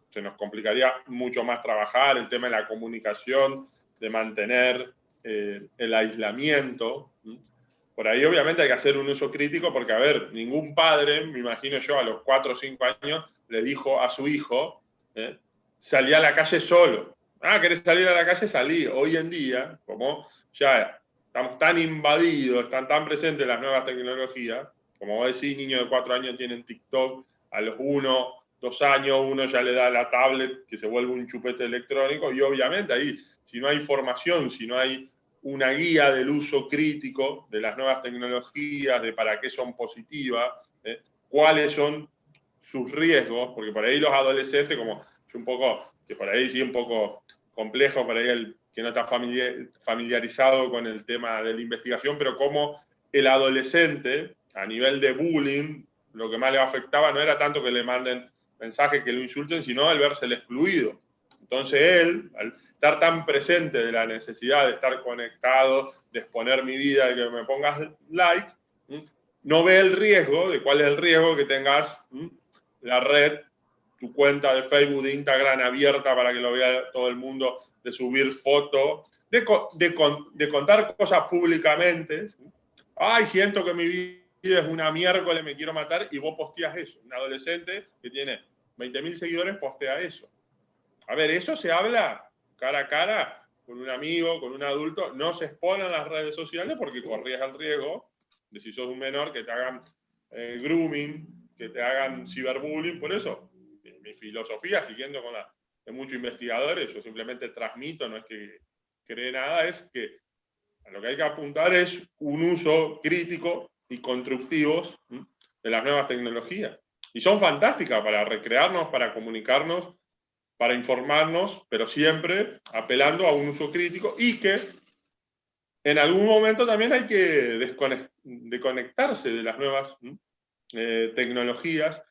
Se nos complicaría mucho más trabajar, el tema de la comunicación, de mantener el aislamiento. Por ahí obviamente hay que hacer un uso crítico porque, a ver, ningún padre, me imagino yo, a los 4 o 5 años, le dijo a su hijo, salí a la calle solo. Ah, ¿querés salir a la calle? Salí. Hoy en día, como ya estamos tan invadidos, están tan presentes las nuevas tecnologías, como vos decís, niños de 4 años tienen TikTok, a los 1, 2 años uno ya le da la tablet que se vuelve un chupete electrónico y obviamente ahí, si no hay formación, si no hay una guía del uso crítico de las nuevas tecnologías, de para qué son positivas, cuáles son sus riesgos, porque por ahí los adolescentes, como yo un poco, que por ahí sí un poco complejo, por ahí el que no está familiarizado con el tema de la investigación, pero como el adolescente, a nivel de bullying, lo que más le afectaba no era tanto que le manden mensajes que lo insulten, sino el verse el excluido. Entonces él, al estar tan presente de la necesidad de estar conectado, de exponer mi vida, de que me pongas like, no ve el riesgo, de cuál es el riesgo que tengas la red, tu cuenta de Facebook, de Instagram abierta para que lo vea todo el mundo, de subir fotos, de contar cosas públicamente. ay, siento que mi vida es una miércoles, me quiero matar, y vos posteas eso. Un adolescente que tiene 20.000 seguidores postea eso. A ver, eso se habla cara a cara con un amigo, con un adulto, no se expone en las redes sociales porque corrías el riesgo de, si sos un menor, que te hagan grooming, que te hagan ciberbullying. Por eso, mi filosofía, siguiendo con la de muchos investigadores, yo simplemente transmito, no es que cree nada, es que a lo que hay que apuntar es un uso crítico y constructivo de las nuevas tecnologías. Y son fantásticas para recrearnos, para comunicarnos, para informarnos, pero siempre apelando a un uso crítico, y que en algún momento también hay que desconectarse de las nuevas tecnologías.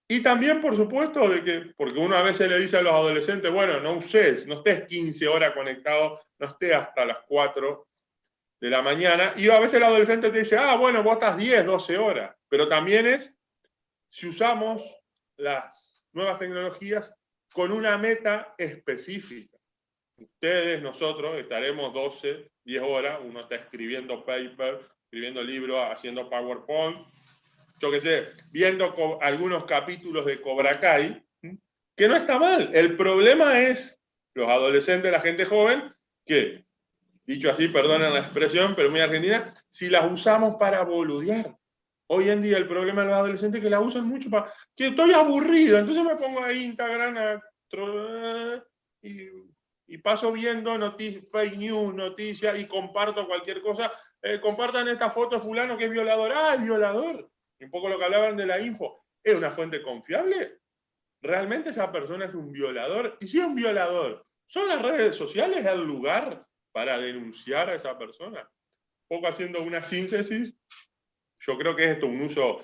Y también, por supuesto, de que, porque uno a veces le dice a los adolescentes, bueno, no uses, no estés 15 horas conectado, no estés hasta las 4 de la mañana, y a veces el adolescente te dice, ah, bueno, vos estás 10, 12 horas, pero también es, si usamos las nuevas tecnologías con una meta específica. Ustedes, nosotros, estaremos 12, 10 horas, uno está escribiendo paper, escribiendo libros, haciendo PowerPoint, yo qué sé, viendo algunos capítulos de Cobra Kai, que no está mal. El problema es los adolescentes, la gente joven, que, dicho así, perdonen la expresión, pero muy argentina, si las usamos para boludear. Hoy en día el problema de los adolescentes es que la usan mucho para... que estoy aburrido, entonces me pongo ahí Instagram y paso viendo fake news, noticias, y comparto cualquier cosa. Compartan esta foto de fulano que es violador. ¡Ah, el violador! Un poco lo que hablaban de la info. ¿Es una fuente confiable? ¿Realmente esa persona es un violador? Y si es un violador, ¿son las redes sociales el lugar para denunciar a esa persona? Un poco haciendo una síntesis, yo creo que es esto, un uso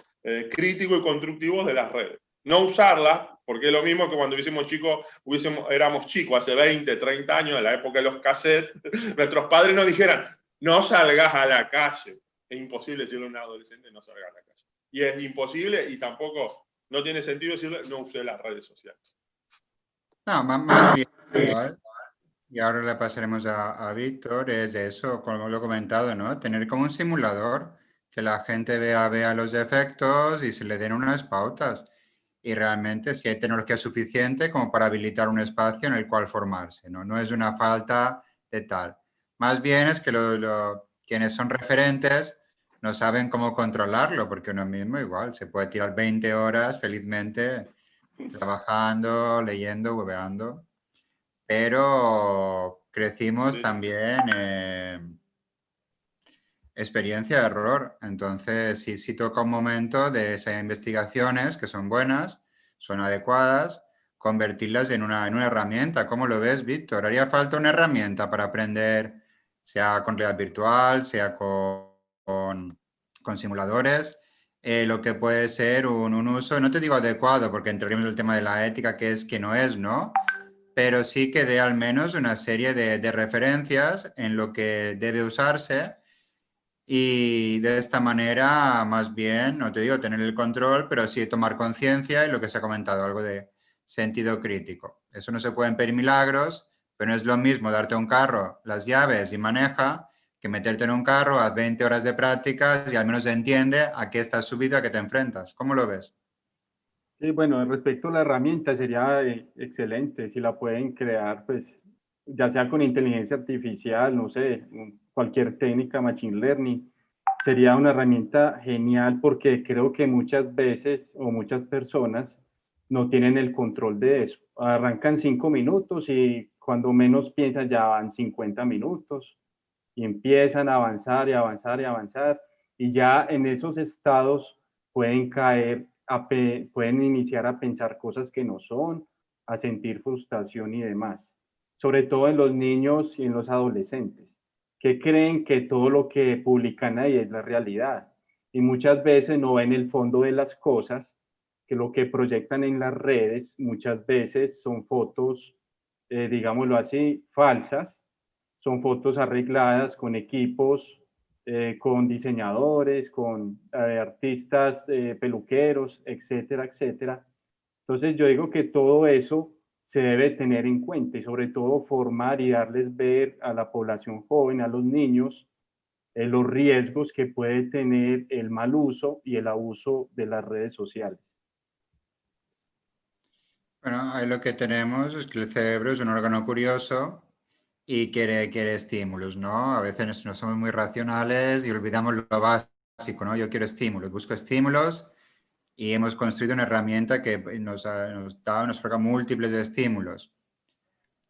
crítico y constructivo de las redes. No usarlas, porque es lo mismo que cuando éramos chicos, hace 20, 30 años, en la época de los cassettes, nuestros padres nos dijeran, no salgas a la calle. Es imposible decirle a un adolescente, no salgas a la calle. Y es imposible, y tampoco, no tiene sentido decirle, no use las redes sociales. No, más bien igual, y ahora le pasaremos a Víctor, es eso, como lo he comentado, ¿no? Tener como un simulador, que la gente vea los defectos y se le den unas pautas. Y realmente si hay tecnología suficiente como para habilitar un espacio en el cual formarse, ¿no? No es una falta de tal. Más bien es que quienes son referentes no saben cómo controlarlo, porque uno mismo igual se puede tirar 20 horas felizmente trabajando, leyendo, hueveando, pero crecimos Sí. también experiencia de error. Entonces, sí toca un momento de esas investigaciones que son buenas, son adecuadas, convertirlas en una herramienta. ¿Cómo lo ves, Víctor? ¿Haría falta una herramienta para aprender, sea con realidad virtual, sea con simuladores? Lo que puede ser un uso, no te digo adecuado, porque entraríamos en el tema de la ética, que es que no es, ¿no? Pero sí que dé al menos una serie de referencias en lo que debe usarse, y de esta manera, más bien, no te digo tener el control, pero sí tomar conciencia y lo que se ha comentado, algo de sentido crítico. Eso no se pueden pedir milagros, pero no es lo mismo darte un carro, las llaves y maneja, que meterte en un carro, haz 20 horas de prácticas y al menos entiende a qué estás subido, a qué te enfrentas. ¿Cómo lo ves? Sí, bueno, respecto a la herramienta, sería excelente si la pueden crear, pues, ya sea con inteligencia artificial, no sé, cualquier técnica, machine learning, sería una herramienta genial porque creo que muchas veces o muchas personas no tienen el control de eso. Arrancan 5 minutos y cuando menos piensan ya van 50 minutos y empiezan a avanzar y avanzar y avanzar, y ya en esos estados pueden caer, pueden iniciar a pensar cosas que no son, a sentir frustración y demás, sobre todo en los niños y en los adolescentes, que creen que todo lo que publican ahí es la realidad, y muchas veces no ven el fondo de las cosas, que lo que proyectan en las redes muchas veces son fotos, digámoslo así, falsas, son fotos arregladas con equipos, con diseñadores, con artistas, peluqueros, etcétera, etcétera. Entonces yo digo que todo eso se debe tener en cuenta y sobre todo formar y darles ver a la población joven, a los niños, los riesgos que puede tener el mal uso y el abuso de las redes sociales. Bueno, ahí lo que tenemos es que el cerebro es un órgano curioso y quiere estímulos, ¿no? A veces no somos muy racionales y olvidamos lo básico, ¿no? Yo quiero estímulos, busco estímulos y hemos construido una herramienta que nos provoca múltiples estímulos.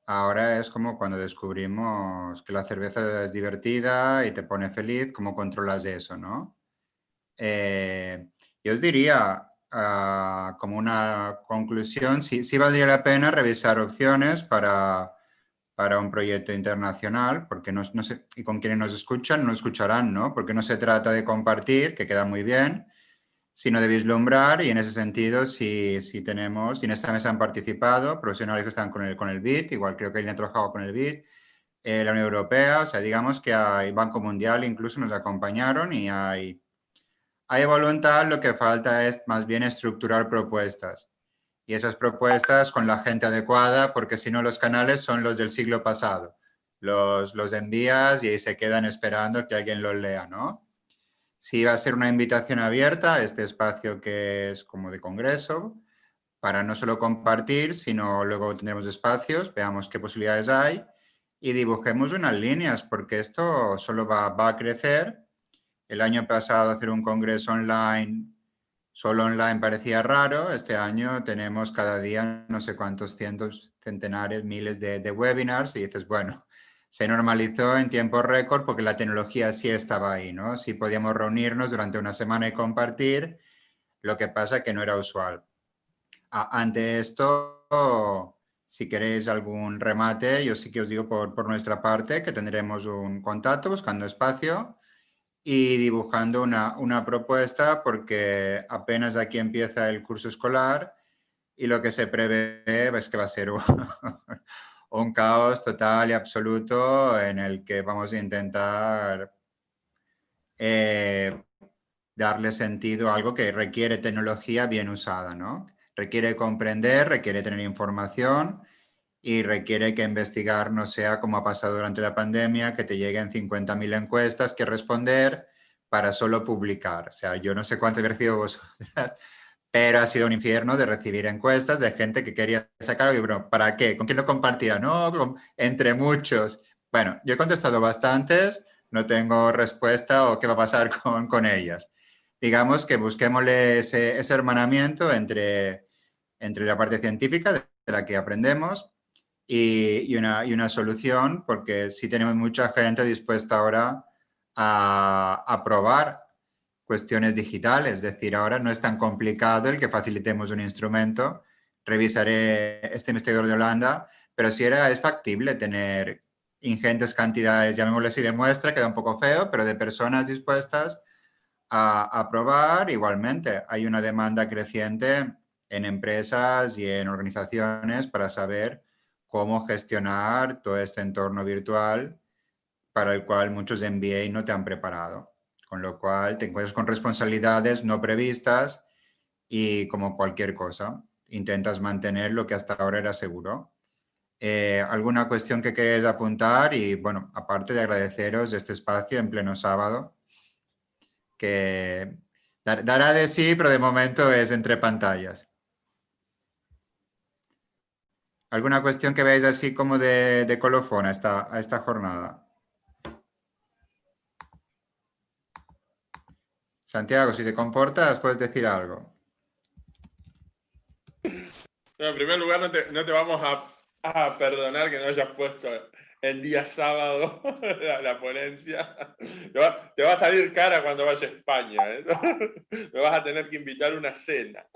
Ahora es como cuando descubrimos que la cerveza es divertida y te pone feliz, ¿cómo controlas eso, no? Yo os diría, como una conclusión, sí valdría la pena revisar opciones para un proyecto internacional, porque no sé, y con quienes nos escuchan, no escucharán, ¿no? Porque no se trata de compartir, que queda muy bien, sino de vislumbrar, y en ese sentido, si tenemos, y en esta mesa han participado profesionales que están con el BID, igual creo que alguien ha trabajado con el BID, la Unión Europea, o sea, digamos que hay Banco Mundial, incluso nos acompañaron, y hay voluntad, lo que falta es más bien estructurar propuestas. Y esas propuestas con la gente adecuada, porque si no los canales son los del siglo pasado. Los envías y ahí se quedan esperando que alguien los lea, ¿no? Sí va a ser una invitación abierta a este espacio que es como de congreso, para no solo compartir, sino luego tendremos espacios, veamos qué posibilidades hay y dibujemos unas líneas, porque esto solo va a crecer. El año pasado hacer un congreso online, solo online, parecía raro. Este año tenemos cada día no sé cuántos cientos, centenares, miles de webinars y dices, bueno, se normalizó en tiempo récord porque la tecnología sí estaba ahí, ¿no? Sí podíamos reunirnos durante una semana y compartir, lo que pasa que no era usual. Ante esto, si queréis algún remate, yo sí que os digo por nuestra parte que tendremos un contacto buscando espacio y dibujando una propuesta, porque apenas aquí empieza el curso escolar y lo que se prevé es que va a ser un caos total y absoluto en el que vamos a intentar darle sentido a algo que requiere tecnología bien usada, ¿no? Requiere comprender, requiere tener información y requiere que investigar no sea como ha pasado durante la pandemia, que te lleguen 50.000 encuestas que responder para solo publicar. O sea, yo no sé cuánto he recibido vosotras, pero ha sido un infierno de recibir encuestas de gente que quería sacar, y bueno, ¿para qué? ¿Con quién lo compartirá? No, entre muchos. Bueno, yo he contestado bastantes, no tengo respuesta o qué va a pasar con ellas. Digamos que busquémosle ese hermanamiento entre la parte científica de la que aprendemos y una solución, porque sí tenemos mucha gente dispuesta ahora a probar cuestiones digitales. Es decir, ahora no es tan complicado el que facilitemos un instrumento. Revisaré este investigador de Holanda, pero sí es factible tener ingentes cantidades, llamémoslo así, de muestra, queda un poco feo, pero de personas dispuestas a probar. Igualmente, hay una demanda creciente en empresas y en organizaciones para saber cómo gestionar todo este entorno virtual para el cual muchos de MBA no te han preparado. Con lo cual te encuentras con responsabilidades no previstas y, como cualquier cosa, intentas mantener lo que hasta ahora era seguro. ¿Alguna cuestión que queréis apuntar? Y bueno, aparte de agradeceros este espacio en pleno sábado, que dará de sí, pero de momento es entre pantallas. ¿Alguna cuestión que veáis así como de colofón a esta jornada? Santiago, si te comportas, puedes decir algo. No, en primer lugar, no te vamos a perdonar que no hayas puesto el día sábado la ponencia. Te va a salir cara cuando vaya a España, ¿eh? Me vas a tener que invitar a una cena.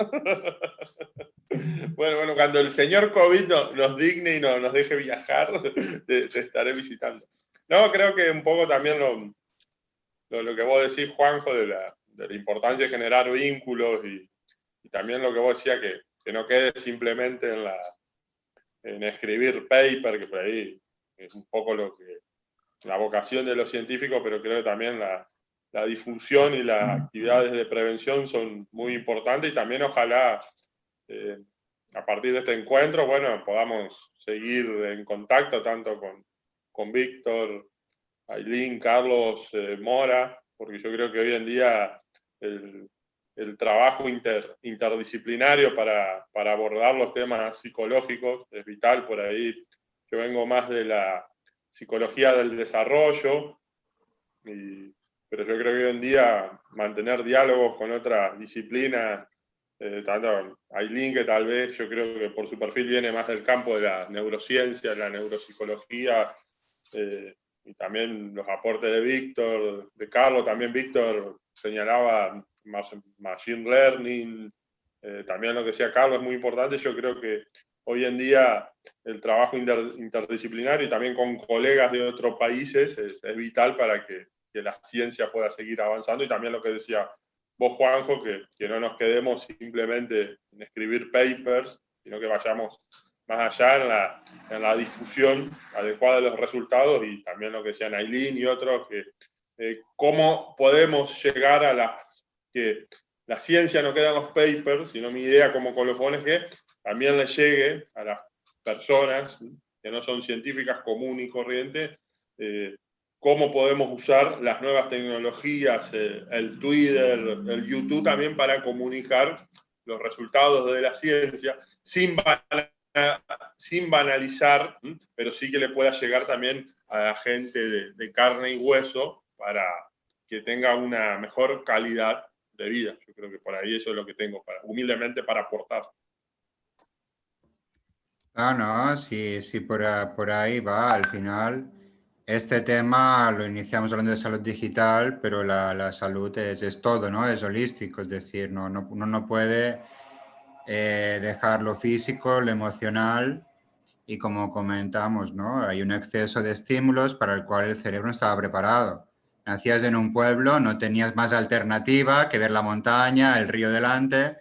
Bueno, cuando el señor COVID nos digne y nos deje viajar, te estaré visitando. No, creo que un poco también lo que vos decís, Juanjo, de la importancia de generar vínculos y también lo que vos decías, que no quede simplemente en escribir paper, que por ahí es un poco la vocación de los científicos, pero creo que también la difusión y las actividades de prevención son muy importantes, y también ojalá a partir de este encuentro, bueno, podamos seguir en contacto tanto con Víctor Ailín, Carlos, Mora, porque yo creo que hoy en día el trabajo interdisciplinario para abordar los temas psicológicos es vital. Por ahí yo vengo más de la psicología del desarrollo, pero yo creo que hoy en día mantener diálogos con otras disciplinas, tanto Ailín, que tal vez yo creo que por su perfil viene más del campo de la neurociencia, de la neuropsicología, y también los aportes de Víctor, de Carlos. También Víctor señalaba machine learning, también lo que decía Carlos es muy importante. Yo creo que hoy en día el trabajo interdisciplinario y también con colegas de otros países es vital para que la ciencia pueda seguir avanzando. Y también lo que decía vos, Juanjo, que no nos quedemos simplemente en escribir papers, sino que vayamos más allá en la difusión adecuada de los resultados, y también lo que decían Ailín y otros, que cómo podemos llegar a que la ciencia no queda en los papers, sino mi idea como colofón es que también le llegue a las personas que no son científicas comunes y corrientes, cómo podemos usar las nuevas tecnologías, el Twitter, el YouTube también, para comunicar los resultados de la ciencia sin banalizar, pero sí que le pueda llegar también a la gente de carne y hueso para que tenga una mejor calidad de vida. Yo creo que por ahí eso es lo que tengo, humildemente, para aportar. No, sí, por ahí va. Al final, este tema lo iniciamos hablando de salud digital, pero la salud es todo, ¿no? Es holístico, es decir, uno no puede dejar lo físico, lo emocional, y como comentamos, ¿no? Hay un exceso de estímulos para el cual el cerebro no estaba preparado. Nacías en un pueblo, no tenías más alternativa que ver la montaña, el río delante.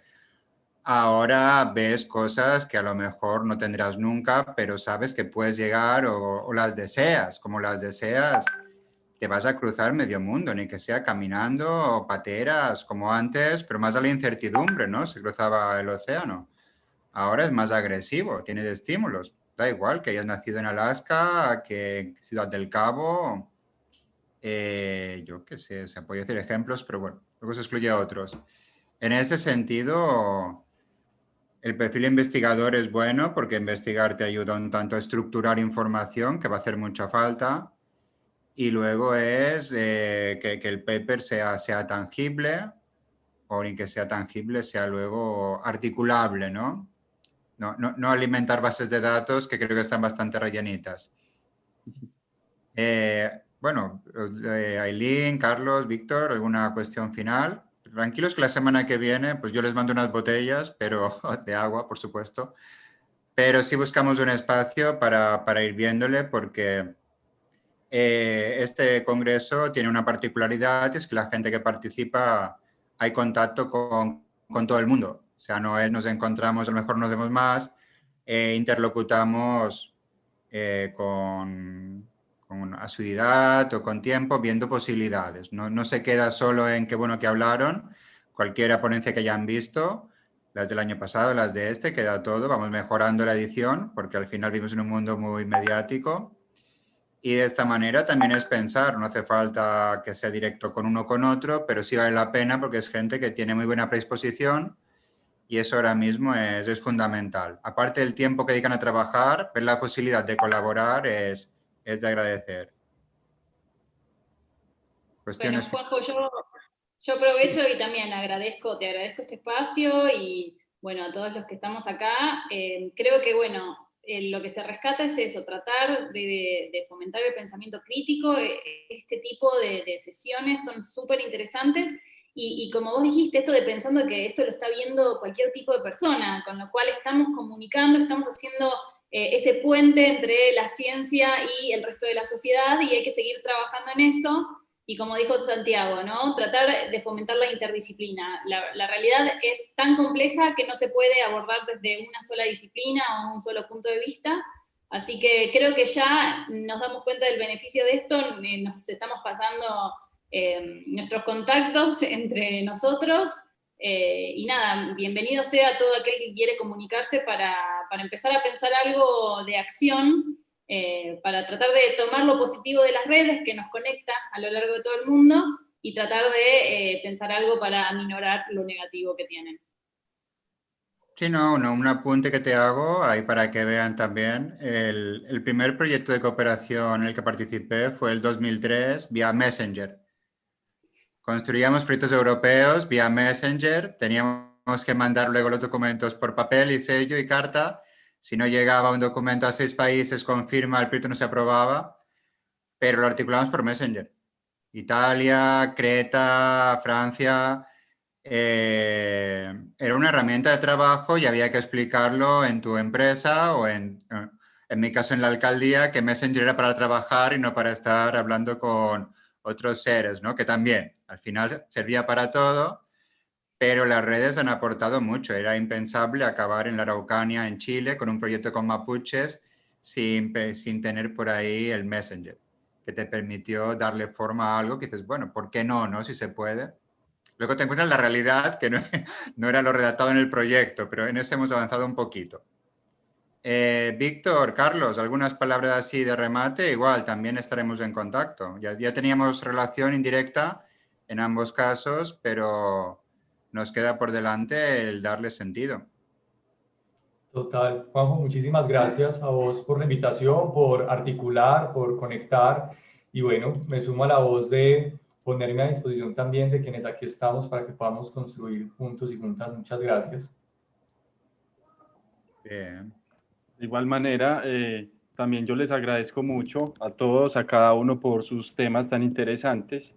Ahora ves cosas que a lo mejor no tendrás nunca, pero sabes que puedes llegar o las deseas. Como las deseas, te vas a cruzar medio mundo, ni que sea caminando o pateras como antes, pero más a la incertidumbre, ¿no? Se cruzaba el océano. Ahora es más agresivo, tienes estímulos. Da igual que hayas nacido en Alaska, que en Ciudad del Cabo, yo qué sé, se puede decir ejemplos, pero bueno, luego se excluye a otros. En ese sentido, el perfil investigador es bueno porque investigar te ayuda un tanto a estructurar información, que va a hacer mucha falta, y luego es que el paper sea tangible, o ni que sea tangible, sea luego articulable, ¿no? No alimentar bases de datos que creo que están bastante rellenitas. Bueno, Ailín, Carlos, Víctor, ¿alguna cuestión final? Tranquilos que la semana que viene, pues yo les mando unas botellas, pero de agua, por supuesto. Pero sí buscamos un espacio para ir viéndole, porque este congreso tiene una particularidad, es que la gente que participa hay contacto con todo el mundo. O sea, no es nos encontramos, a lo mejor nos vemos más, interlocutamos con asiduidad o con tiempo, viendo posibilidades. No se queda solo en qué bueno que hablaron, cualquier ponencia que hayan visto, las del año pasado, las de este, queda todo, vamos mejorando la edición, porque al final vivimos en un mundo muy mediático, y de esta manera también es pensar, no hace falta que sea directo con uno o con otro, pero sí vale la pena porque es gente que tiene muy buena predisposición, y eso ahora mismo es fundamental. Aparte del tiempo que dedican a trabajar, ver la posibilidad de colaborar es de agradecer. Bueno, Juanjo, yo aprovecho y también te agradezco este espacio, y bueno, a todos los que estamos acá. Creo que bueno, lo que se rescata es eso, tratar de fomentar el pensamiento crítico. Este tipo de sesiones son súper interesantes, y como vos dijiste, esto de pensando que esto lo está viendo cualquier tipo de persona, con lo cual estamos comunicando, estamos haciendo ese puente entre la ciencia y el resto de la sociedad, y hay que seguir trabajando en eso. Y como dijo Santiago, ¿no? Tratar de fomentar la interdisciplina. La realidad es tan compleja que no se puede abordar desde una sola disciplina o un solo punto de vista. Así que creo que ya nos damos cuenta del beneficio de esto, nos estamos pasando nuestros contactos entre nosotros, y nada, bienvenido sea todo aquel que quiere comunicarse para empezar a pensar algo de acción para tratar de tomar lo positivo de las redes que nos conecta a lo largo de todo el mundo y tratar de pensar algo para aminorar lo negativo que tienen. Sí, no, un apunte que te hago ahí para que vean también. El primer proyecto de cooperación en el que participé fue el 2003 vía Messenger. Construíamos proyectos europeos vía Messenger, teníamos que mandar luego los documentos por papel y sello y carta. Si no llegaba un documento a 6 países con firma, el proyecto no se aprobaba, pero lo articulamos por Messenger. Italia, Creta, Francia. Era una herramienta de trabajo y había que explicarlo en tu empresa o en mi caso en la alcaldía, que Messenger era para trabajar y no para estar hablando con otros seres, ¿no? Que también al final servía para todo, pero las redes han aportado mucho. Era impensable acabar en la Araucanía, en Chile, con un proyecto con mapuches sin tener por ahí el Messenger, que te permitió darle forma a algo que dices, bueno, ¿por qué no? ¿No? Si se puede. Luego te encuentras la realidad, que no era lo redactado en el proyecto, pero en eso hemos avanzado un poquito. Víctor, Carlos, algunas palabras así de remate, igual también estaremos en contacto. Ya teníamos relación indirecta en ambos casos, pero nos queda por delante el darle sentido. Total. Juanjo, muchísimas gracias a vos por la invitación, por articular, por conectar. Y bueno, me sumo a la voz de ponerme a disposición también de quienes aquí estamos para que podamos construir juntos y juntas. Muchas gracias. Bien. De igual manera, también yo les agradezco mucho a todos, a cada uno por sus temas tan interesantes,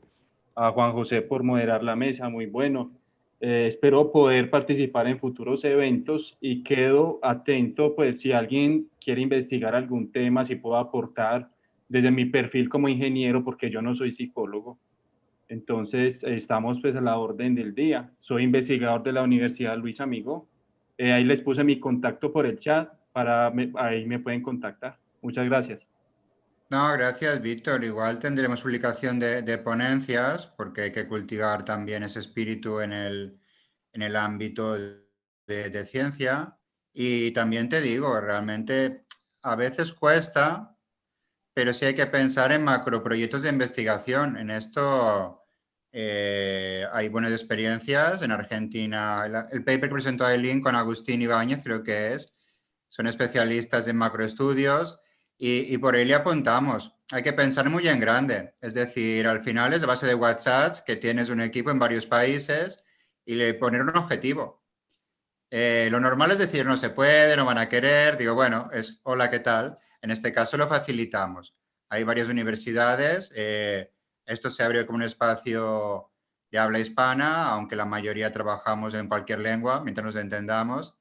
a Juan José por moderar la mesa, muy bueno. Espero poder participar en futuros eventos y quedo atento, pues si alguien quiere investigar algún tema, si puedo aportar desde mi perfil como ingeniero, porque yo no soy psicólogo. Entonces, estamos pues a la orden del día. Soy investigador de la Universidad Luis Amigo. Ahí les puse mi contacto por el chat, ahí me pueden contactar. Muchas gracias. No, gracias, Víctor. Igual tendremos publicación de ponencias, porque hay que cultivar también ese espíritu en el ámbito de ciencia. Y también te digo, realmente a veces cuesta, pero sí hay que pensar en macroproyectos de investigación. En esto hay buenas experiencias. En Argentina, el paper que presentó Aileen con Agustín Ibáñez, creo que son especialistas en macroestudios y por ahí le apuntamos. Hay que pensar muy en grande. Es decir, al final es de base de WhatsApp, que tienes un equipo en varios países y le poner un objetivo. Lo normal es decir, no se puede, no van a querer. Digo, bueno, es hola, ¿qué tal? En este caso lo facilitamos. Hay varias universidades. Esto se abre como un espacio de habla hispana, aunque la mayoría trabajamos en cualquier lengua, mientras nos entendamos.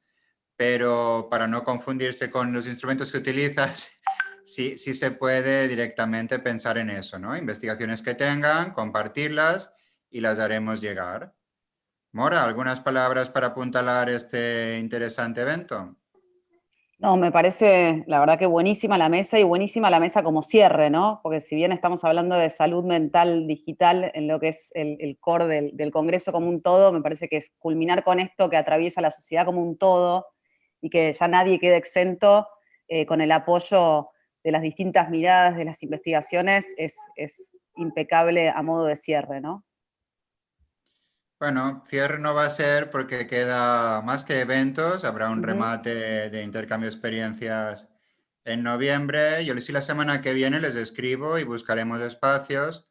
Pero para no confundirse con los instrumentos que utilizas, sí se puede directamente pensar en eso, ¿no? Investigaciones que tengan, compartirlas y las haremos llegar. Mora, ¿algunas palabras para apuntalar este interesante evento? No, me parece, la verdad que buenísima la mesa y buenísima la mesa como cierre, ¿no? Porque si bien estamos hablando de salud mental digital en lo que es el core del Congreso como un todo, me parece que es culminar con esto que atraviesa la sociedad como un todo y que ya nadie quede exento con el apoyo de las distintas miradas de las investigaciones, es impecable a modo de cierre, ¿no? Bueno, cierre no va a ser porque queda más que eventos, habrá un remate de intercambio de experiencias en noviembre. Yo sí la semana que viene les escribo y buscaremos espacios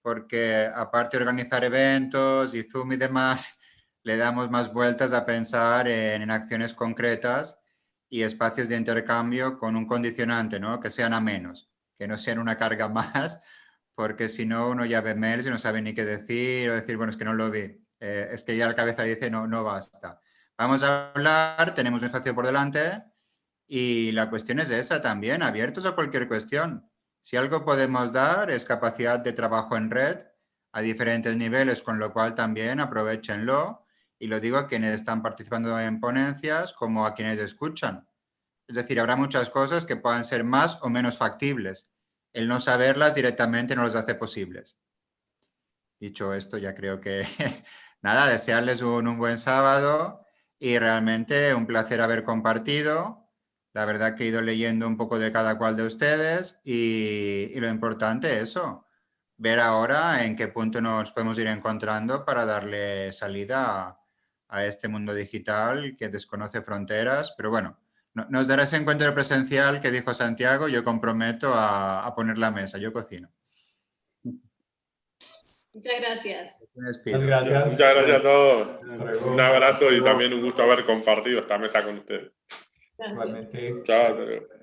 porque aparte de organizar eventos y Zoom y demás, le damos más vueltas a pensar en acciones concretas y espacios de intercambio con un condicionante, ¿no? Que sean amenos, que no sean una carga más, porque si no uno ya ve mails y no sabe ni qué decir o decir, bueno, es que no lo vi. Es que ya la cabeza dice, no, no basta. Vamos a hablar, tenemos un espacio por delante y la cuestión es esa también, abiertos a cualquier cuestión. Si algo podemos dar es capacidad de trabajo en red a diferentes niveles, con lo cual también aprovechenlo. Y lo digo a quienes están participando en ponencias como a quienes escuchan. Es decir, habrá muchas cosas que puedan ser más o menos factibles. El no saberlas directamente no los hace posibles. Dicho esto, ya creo que nada, desearles un buen sábado y realmente un placer haber compartido. La verdad que he ido leyendo un poco de cada cual de ustedes y lo importante es eso, ver ahora en qué punto nos podemos ir encontrando para darle salida a este mundo digital que desconoce fronteras, pero bueno, nos dará ese encuentro presencial que dijo Santiago, yo comprometo a poner la mesa, yo cocino. Muchas gracias. Me despido. Muchas gracias. Muchas gracias a todos. Hasta luego. Un abrazo y Hasta luego. también un gusto haber compartido esta mesa con ustedes. Gracias. Igualmente. Chao. Hasta luego.